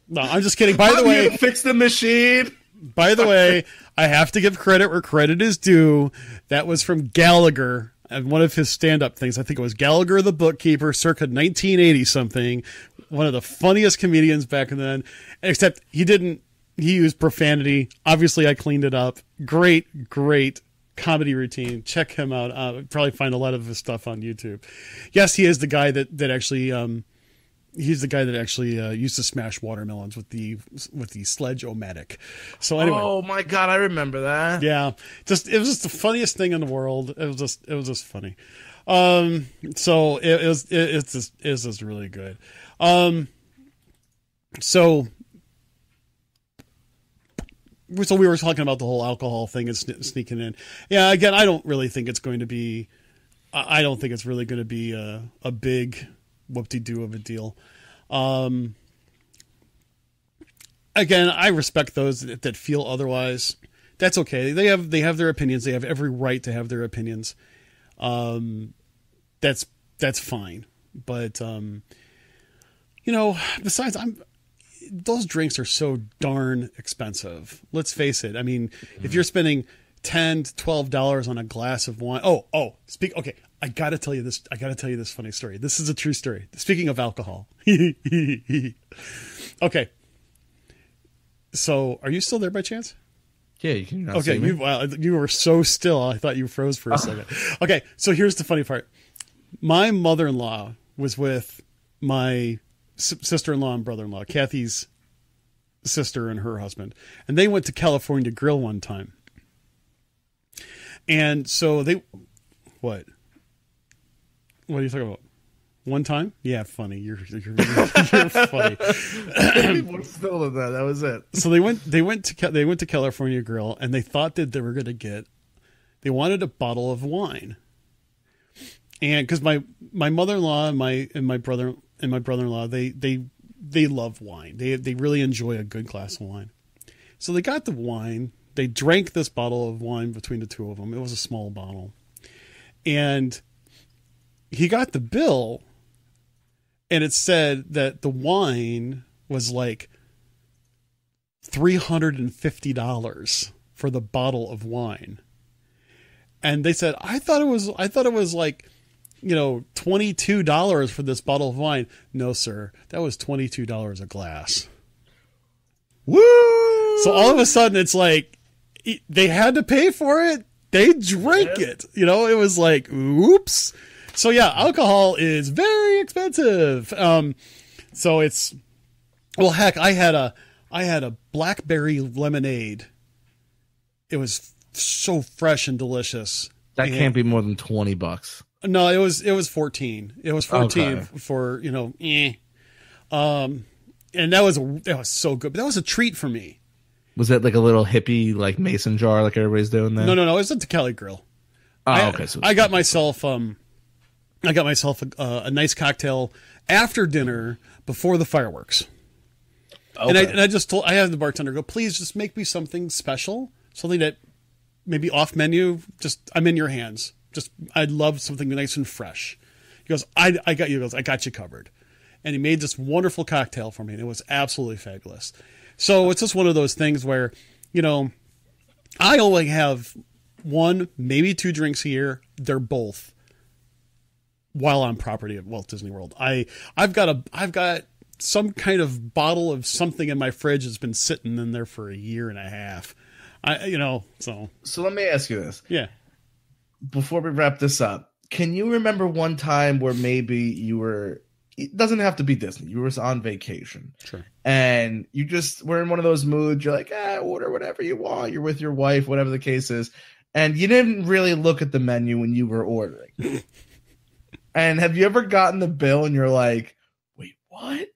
No, I'm just kidding. By the way, fix the machine. By the way, I have to give credit where credit is due. That was from Gallagher. And one of his stand-up things, I think it was Gallagher the Bookkeeper, circa 1980 something. One of the funniest comedians back then. Except he used profanity. Obviously, I cleaned it up. Great comedy routine. Check him out. Probably find a lot of his stuff on YouTube. Yes, he is the guy that actually. He's the guy that actually used to smash watermelons with the Sledge-O-Matic. So anyway, oh my god, I remember that. Yeah, it was just the funniest thing in the world. It was just funny. So it's just really good. So we were talking about the whole alcohol thing and sneaking in. Yeah, again, I don't really think it's going to be. I don't think it's really going to be a big whoop-de-doo of a deal. Again, I respect those that feel otherwise. That's okay. They have their opinions. They have every right to have their opinions. That's fine. But besides, those drinks are so darn expensive. Let's face it. I mean, if you're spending $10 to $12 on a glass of wine. Okay. I gotta tell you this funny story. This is a true story. Speaking of alcohol. Okay. So, are you still there by chance? Yeah, you can. Okay, you were so still. I thought you froze for a second. Okay, so here's the funny part. My mother-in-law was with my sister-in-law and brother-in-law, Kathy's sister and her husband, and they went to California Grill one time. And so what? What are you talking about? One time? Yeah, funny. You're funny. More still than that. That was it. So they went to California Grill, and they thought that they were going to they wanted a bottle of wine. And because my mother-in-law and my brother and my brother-in-law, they love wine. They really enjoy a good glass of wine. So they got the wine. They drank this bottle of wine between the two of them. It was a small bottle. And he got the bill, and it said that the wine was like $350 for the bottle of wine. And they said, I thought it was like, $22 for this bottle of wine. No, sir. That was $22 a glass. Woo! So all of a sudden it's like they had to pay for it. They drank it. It was like, oops. So yeah, alcohol is very expensive. So it's, well, heck, I had a blackberry lemonade. It was so fresh and delicious. That can't be more than $20. No, it was 14. It was 14 for, and that was so good. But that was a treat for me. Was it like a little hippie, like mason jar, like everybody's doing there? No. It was at the Cali Grill. Okay. So I got myself a nice cocktail after dinner before the fireworks. Okay. And I had the bartender go, please just make me something special, something that maybe off menu. Just, I'm in your hands. Just, I'd love something nice and fresh. He goes, I got you. He goes, I got you covered. And he made this wonderful cocktail for me, and it was absolutely fabulous. So it's just one of those things where, I only have one, maybe two drinks a year. They're both while on property at Walt Disney World. I've got some kind of bottle of something in my fridge that's been sitting in there for a year and a half. So let me ask you this. Yeah. Before we wrap this up, can you remember one time where maybe it doesn't have to be Disney, you were on vacation. Sure. And you just were in one of those moods, you're like, order whatever you want. You're with your wife, whatever the case is. And you didn't really look at the menu when you were ordering. And have you ever gotten the bill and you're like, wait, what?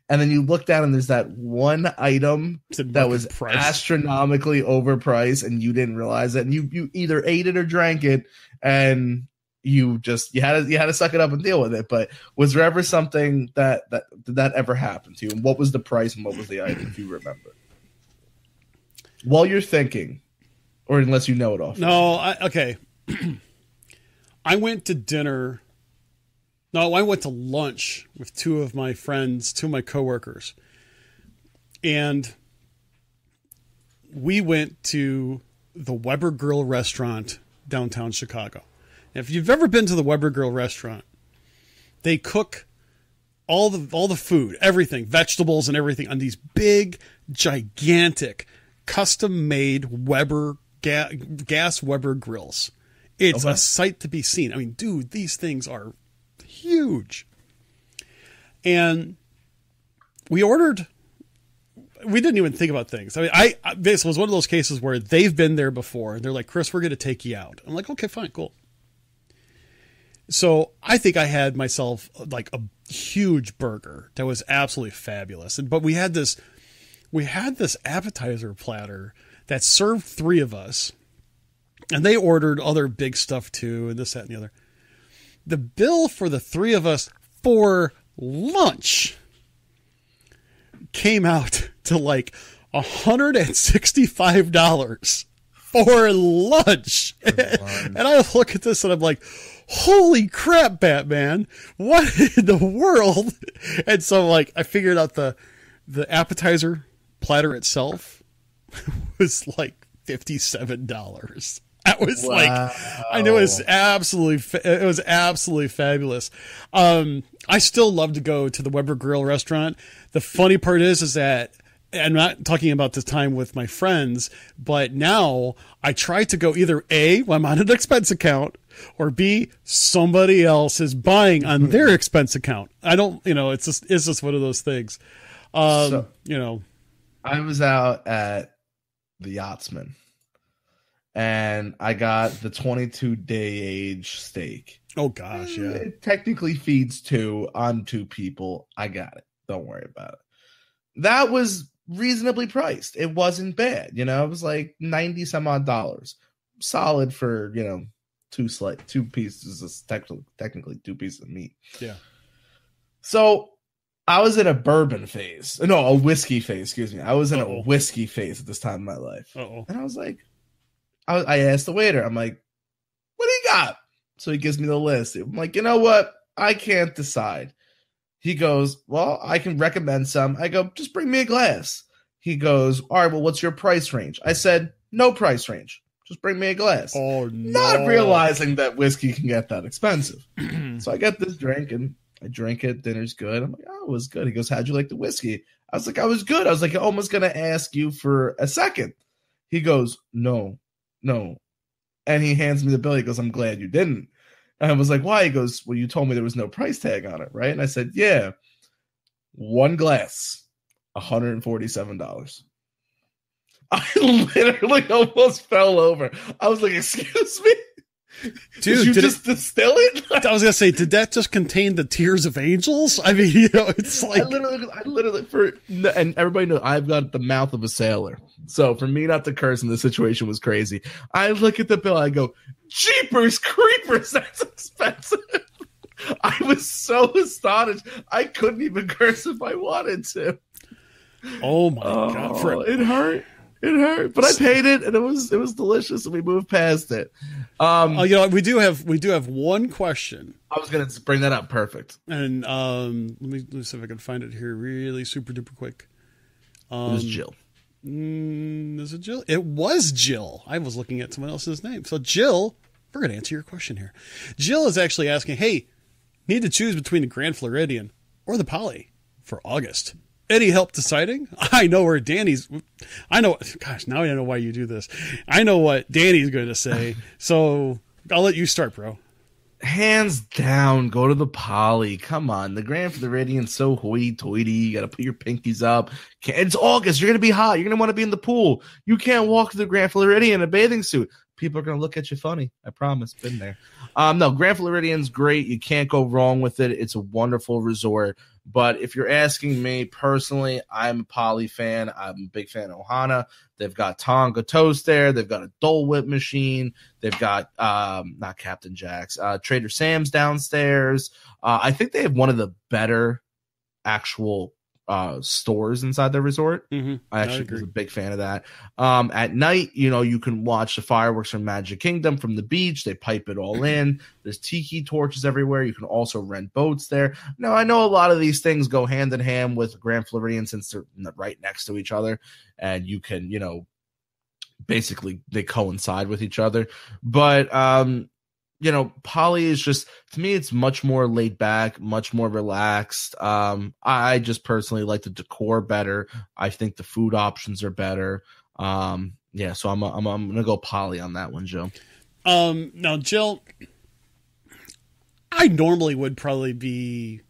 And then you look down and there's that one item that was astronomically overpriced and you didn't realize it. And you either ate it or drank it, and you had to suck it up and deal with it. But was there ever something did that ever happen to you? And what was the price and what was the item, if you remember? While you're thinking, or unless you know it off. No, okay. I went to dinner. No, I went to lunch with two of my friends, two of my coworkers. And we went to the Weber Grill restaurant downtown Chicago. If you've ever been to the Weber Grill restaurant, they cook all the food, everything, vegetables and everything on these big, gigantic, custom-made Weber gas Weber grills. It's a sight to be seen. I mean, dude, these things are huge. And we didn't even think about things. I mean, this was one of those cases where they've been there before. They're like, Chris, we're going to take you out. I'm like, okay, fine, cool. So I think I had myself like a huge burger that was absolutely fabulous. But we had this appetizer platter that served three of us, and they ordered other big stuff too, and this, that, and the other. The bill for the three of us for lunch came out to like $165 for lunch. And I look at this and I'm like, holy crap, Batman, what in the world? And so like, I figured out the appetizer platter itself was like $57. That was like, I know it was absolutely fabulous. I still love to go to the Weber Grill restaurant. The funny part is that I'm not talking about this time with my friends, but now I try to go either A, when I'm on an expense account, or B, somebody else is buying on their expense account. I don't, it's just one of those things. I was out at the Yachtsman, and I got the 22-day age steak. Oh gosh, yeah. It technically feeds two on two people. I got it. Don't worry about it. That was reasonably priced. It wasn't bad. It was like 90 some odd dollars. Solid for, two pieces of technically two pieces of meat. Yeah. So I was in a bourbon phase. No, a whiskey phase, excuse me. I was in a Uh-oh. whiskey phase at this time in my life. Uh-oh. And I was like, I asked the waiter, I'm like, what do you got? So he gives me the list. I'm like, you know what? I can't decide. He goes, well, I can recommend some. I go, just bring me a glass. He goes, all right, well, what's your price range? I said, no price range. Just bring me a glass. Oh, no. Not realizing that whiskey can get that expensive. So I get this drink and I drink it. Dinner's good. I'm like, oh, it was good. He goes, how'd you like the whiskey? I was like, I was good. I was like, almost going to ask you for a second. He goes, no. And he hands me the bill. He goes, I'm glad you didn't. And I was like, why? He goes, well, you told me there was no price tag on it, right? And I said, yeah. One glass, $147. I literally almost fell over. I was like, excuse me? Dude, did you just distill it? I was gonna say, did that just contain the tears of angels? I mean, it's like I literally and everybody knows I've got the mouth of a sailor. So for me not to curse in this situation was crazy. I look at the bill, I go, jeepers creepers, that's expensive. I was so astonished. I couldn't even curse if I wanted to. Oh my God. It hurt. It hurt, but I paid it, and it was delicious, and we moved past it. We do have one question. I was gonna bring that up. Perfect. And let me see if I can find it here, really super duper quick. It was Jill. Is it Jill? It was Jill. I was looking at someone else's name. So Jill, we're gonna answer your question here. Jill is actually asking, "Hey, need to choose between the Grand Floridian or the Poly for August. Any help deciding?" I know where Danny's. I know. Gosh, now I know why you do this. I know what Danny's going to say. So I'll let you start, bro. Hands down, go to the Poly. Come on, the Grand Floridian's so hoity-toity. You got to put your pinkies up. It's August. You're going to be hot. You're going to want to be in the pool. You can't walk to the Grand Floridian in a bathing suit. People are going to look at you funny. I promise. Been there. No, Grand Floridian's great. You can't go wrong with it. It's a wonderful resort. But if you're asking me personally, I'm a Poly fan. I'm a big fan of Ohana. They've got Tonga Toast there. They've got a Dole Whip machine. They've got, not Captain Jack's, Trader Sam's downstairs. I think they have one of the better actual stores inside the resort. Mm-hmm. I actually was a big fan of that. At night, you can watch the fireworks from Magic Kingdom from the beach. They pipe it all in. There's tiki torches everywhere. You can also rent boats there. Now, I know a lot of these things go hand in hand with Grand Floridian since they're right next to each other, and you can, basically they coincide with each other. But Poly is just, to me, it's much more laid back, much more relaxed. I just personally like the decor better. I think the food options are better. So I'm gonna go Poly on that one, Joe. Now, Jill, I normally would probably be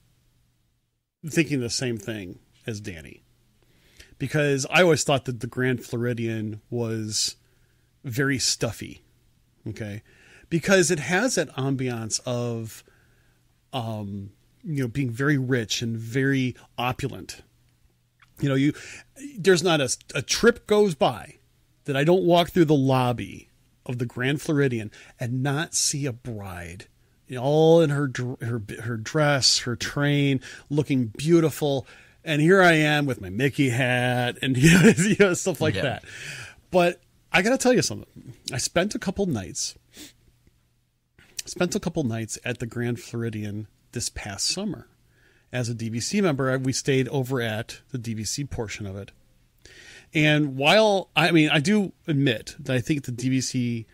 thinking the same thing as Danny, because I always thought that the Grand Floridian was very stuffy. Okay. Because it has that ambiance of, being very rich and very opulent. There's not a trip goes by that I don't walk through the lobby of the Grand Floridian and not see a bride, all in her dress, her train, looking beautiful. And here I am with my Mickey hat and stuff like that. But I got to tell you something. I spent a couple nights at the Grand Floridian this past summer. As a DVC member, we stayed over at the DVC portion of it. And while, I do admit that I think the DVC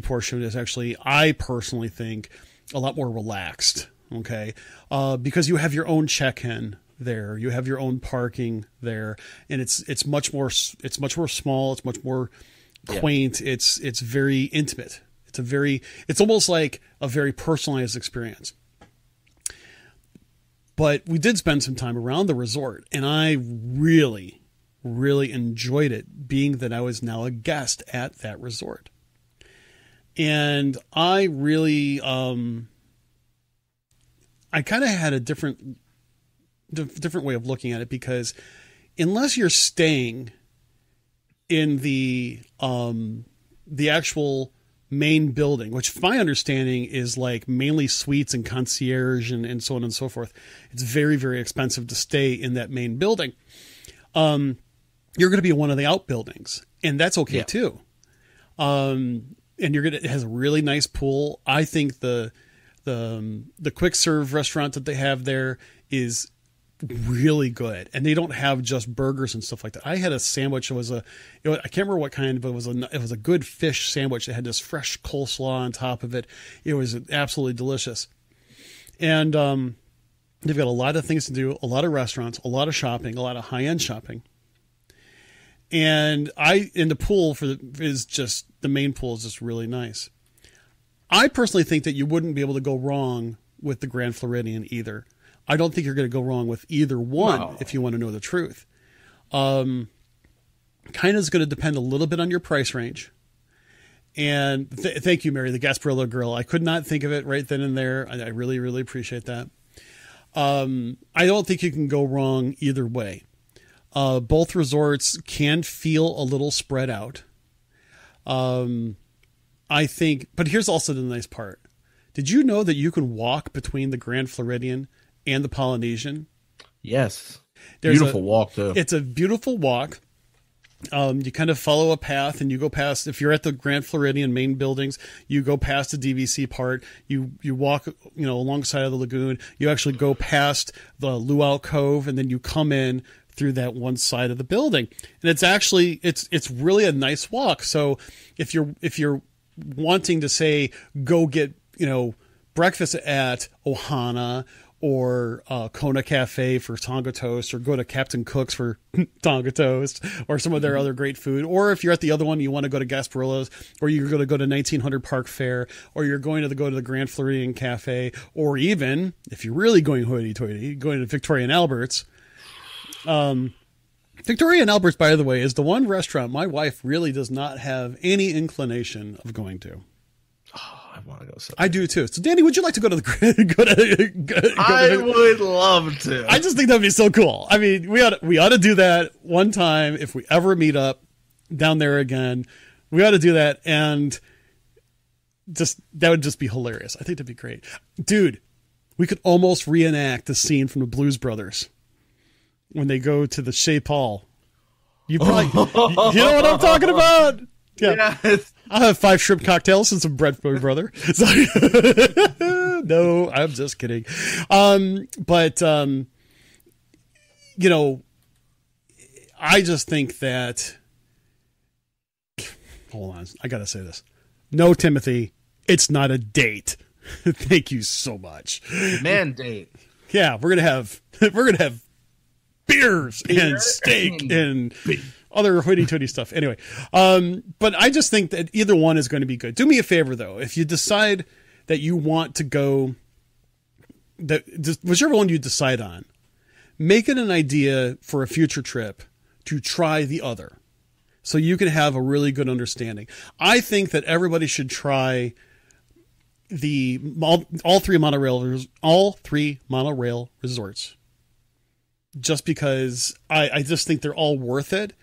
portion is actually, I personally think, a lot more relaxed. Okay. Because you have your own check-in there, you have your own parking there, and it's much more small. It's much more quaint. Yeah. It's very intimate. It's almost like a very personalized experience. But we did spend some time around the resort, and I really, really enjoyed it, being that I was now a guest at that resort. And I really, I kind of had a different way of looking at it, because unless you're staying in the actual main building, which my understanding is like mainly suites and concierge and so on and so forth. It's very, very expensive to stay in that main building. You're going to be in one of the outbuildings, and that's okay too. And it has a really nice pool. I think the quick serve restaurant that they have there is really good, and they don't have just burgers and stuff like that. I had a sandwich. I can't remember what kind, but it was a good fish sandwich that had this fresh coleslaw on top of it. It was absolutely delicious. And they've got a lot of things to do, a lot of restaurants, a lot of shopping, a lot of high-end shopping. And the pool the main pool is just really nice. I personally think that you wouldn't be able to go wrong with the Grand Floridian either. I don't think you're going to go wrong with either one if you want to know the truth. Kind of is going to depend a little bit on your price range. And thank you, Mary, the Gasparilla girl. I could not think of it right then and there. I really, really appreciate that. I don't think you can go wrong either way. Both resorts can feel a little spread out. I think, but here's also the nice part. Did you know that you can walk between the Grand Floridian and the Polynesian? Yes. Beautiful walk too. It's a beautiful walk. You kind of follow a path and you go past, if you're at the Grand Floridian main buildings, you go past the DVC part, you walk, alongside of the lagoon, you actually go past the Luau Cove, and then you come in through that one side of the building. And it's actually, it's really a nice walk. So if you're wanting to say, go get, breakfast at Ohana or Kona Cafe for Tonga Toast, or go to Captain Cook's for Tonga Toast, or some of their other great food. Or if you're at the other one, you want to go to Gasparilla's, or you're going to go to 1900 Park Fair, or you're going to go to the Grand Floridian Cafe, or even, if you're really going hoity-toity, going to Victoria and Albert's. Victoria and Albert's, by the way, is the one restaurant my wife really does not have any inclination of going to. I want to go. I do too. So, Danny, would you like to go to the? I would love to. I just think that'd be so cool. I mean, we ought to do that one time if we ever meet up down there again. We ought to do that, and that would just be hilarious. I think that'd be great, dude. We could almost reenact the scene from the Blues Brothers when they go to the Chez Paul. You probably you know what I'm talking about. Yeah. Yes. I'll have 5 shrimp cocktails and some bread for my brother. No, I'm just kidding. But I just think that, hold on, I got to say this. No, Timothy, it's not a date. Thank you so much. Mandate. Yeah, we're going to have beers and steak and other hoity-toity stuff. Anyway, but I just think that either one is going to be good. Do me a favor, though. If you decide that you want to go, whichever one you decide on, make it an idea for a future trip to try the other, so you can have a really good understanding. I think that everybody should try all three monorail resorts, just because I just think they're all worth it.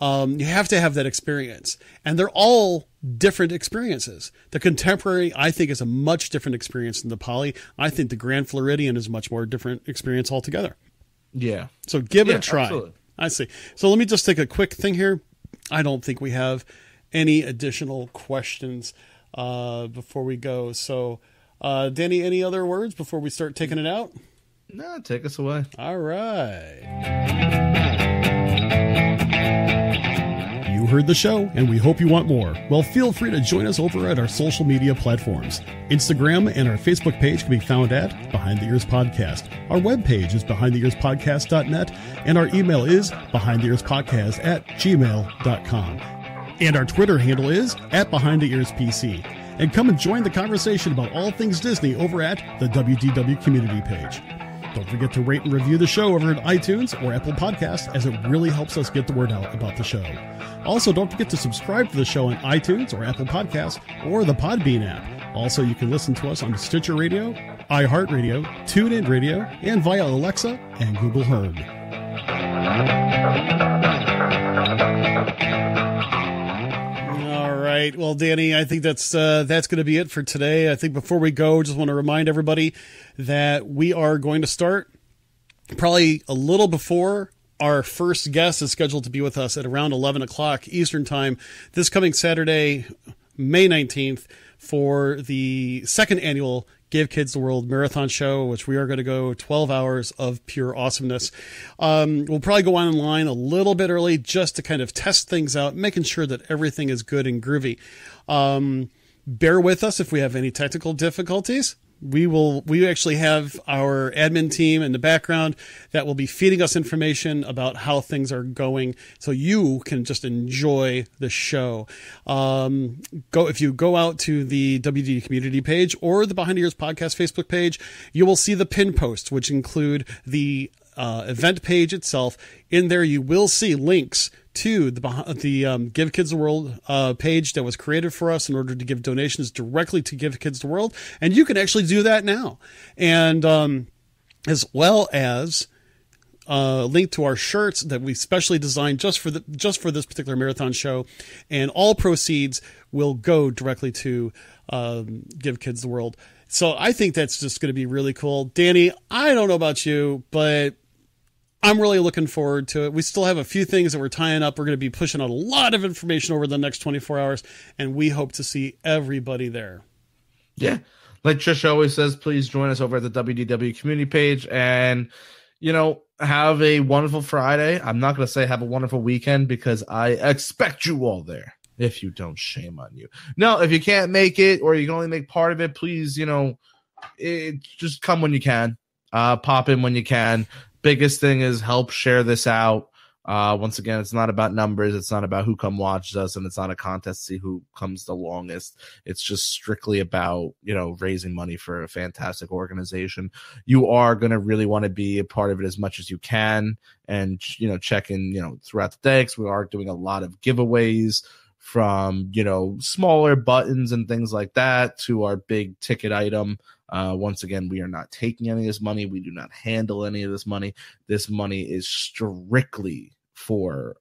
You have to have that experience, and they're all different experiences. The Contemporary, I think, is a much different experience than the Poly. I think the Grand Floridian is a much more different experience altogether. Yeah. So give it a try. Absolutely. I see. So let me just take a quick thing here. I don't think we have any additional questions before we go. So, Danny, any other words before we start taking it out? No, take us away. All right. You heard the show, and we hope you want more. Well, feel free to join us over at our social media platforms. Instagram and our Facebook page can be found at Behind the Ears Podcast. Our webpage is behindtheearspodcast.net, and our email is behindtheearspodcast@gmail.com. And our Twitter handle is @BehindTheEarsPC. And come and join the conversation about all things Disney over at the WDW community page. Don't forget to rate and review the show over at iTunes or Apple Podcasts, as it really helps us get the word out about the show. Also, don't forget to subscribe to the show on iTunes or Apple Podcasts or the Podbean app. Also, you can listen to us on Stitcher Radio, iHeartRadio, TuneIn Radio, and via Alexa and Google Home. All right. right. Well, Danny, I think that's going to be it for today. I think before we go, just want to remind everybody that we are going to start probably a little before our first guest is scheduled to be with us at around 11 o'clock Eastern time this coming Saturday, May 19th, for the second annual Give Kids the World Marathon Show, which we are going to go 12 hours of pure awesomeness. We'll probably go online a little bit early just to kind of test things out, making sure that everything is good and groovy. Bear with us if we have any technical difficulties. We actually have our admin team in the background that will be feeding us information about how things are going, so you can just enjoy the show. If you go out to the WD community page or the Behind the Ears podcast Facebook page, you will see the pin posts, which include the event page itself. In there, you will see links to the Give Kids the World page that was created for us in order to give donations directly to Give Kids the World, and you can actually do that now. And as well as link to our shirts that we specially designed just for this particular marathon show, and all proceeds will go directly to Give Kids the World. So I think that's just going to be really cool. Danny, I don't know about you, but I'm really looking forward to it. We still have a few things that we're tying up. We're going to be pushing out a lot of information over the next 24 hours, and we hope to see everybody there. Yeah. Like Trish always says, please join us over at the WDW community page, and, have a wonderful Friday. I'm not going to say have a wonderful weekend, because I expect you all there. If you don't, shame on you. No, if you can't make it, or you can only make part of it, please, just come when you can. Pop in when you can. Biggest thing is help share this out. Once again, it's not about numbers. It's not about who come watches us, and it's not a contest to see who comes the longest. It's just strictly about, raising money for a fantastic organization. You are going to really want to be a part of it as much as you can, and, check in, throughout the day, because we are doing a lot of giveaways, from, smaller buttons and things like that to our big ticket item. Once again, we are not taking any of this money. We do not handle any of this money. This money is strictly for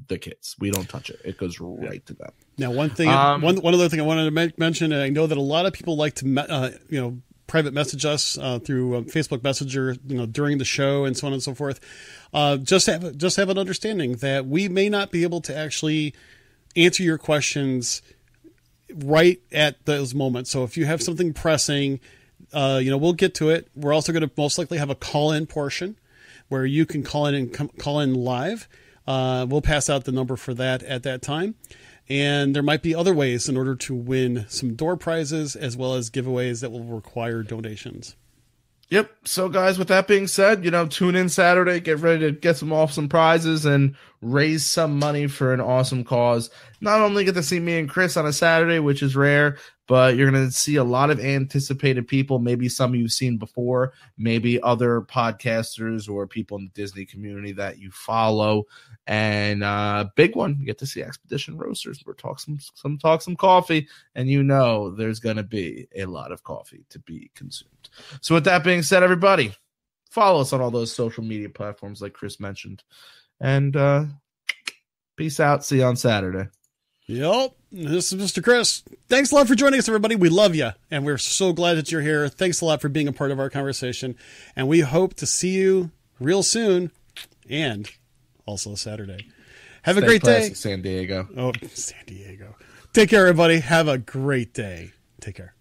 the kids. We don't touch it. It goes right to them. Now, one other thing I wanted to mention, and I know that a lot of people like to, private message us through Facebook Messenger, during the show and so on and so forth. Just have an understanding that we may not be able to actually answer your questions right at those moments. So if you have something pressing, we'll get to it. We're also going to most likely have a call-in portion where you can call in and call in live. We'll pass out the number for that at that time. And there might be other ways in order to win some door prizes, as well as giveaways that will require donations. Yep. So, guys, with that being said, tune in Saturday, get ready to get some awesome prizes and raise some money for an awesome cause. Not only get to see me and Chris on a Saturday, which is rare, but you're going to see a lot of anticipated people, maybe some you've seen before, maybe other podcasters or people in the Disney community that you follow. And big one, you get to see Expedition Roasters. We're talk some coffee, and there's going to be a lot of coffee to be consumed. So with that being said, everybody, follow us on all those social media platforms like Chris mentioned. And peace out. See you on Saturday. Yep. This is Mr. Chris. Thanks a lot for joining us, everybody. We love you, and we're so glad that you're here. Thanks a lot for being a part of our conversation, and we hope to see you real soon, and also Saturday. Have a great day. San Diego. Oh, San Diego. Take care, everybody. Have a great day. Take care.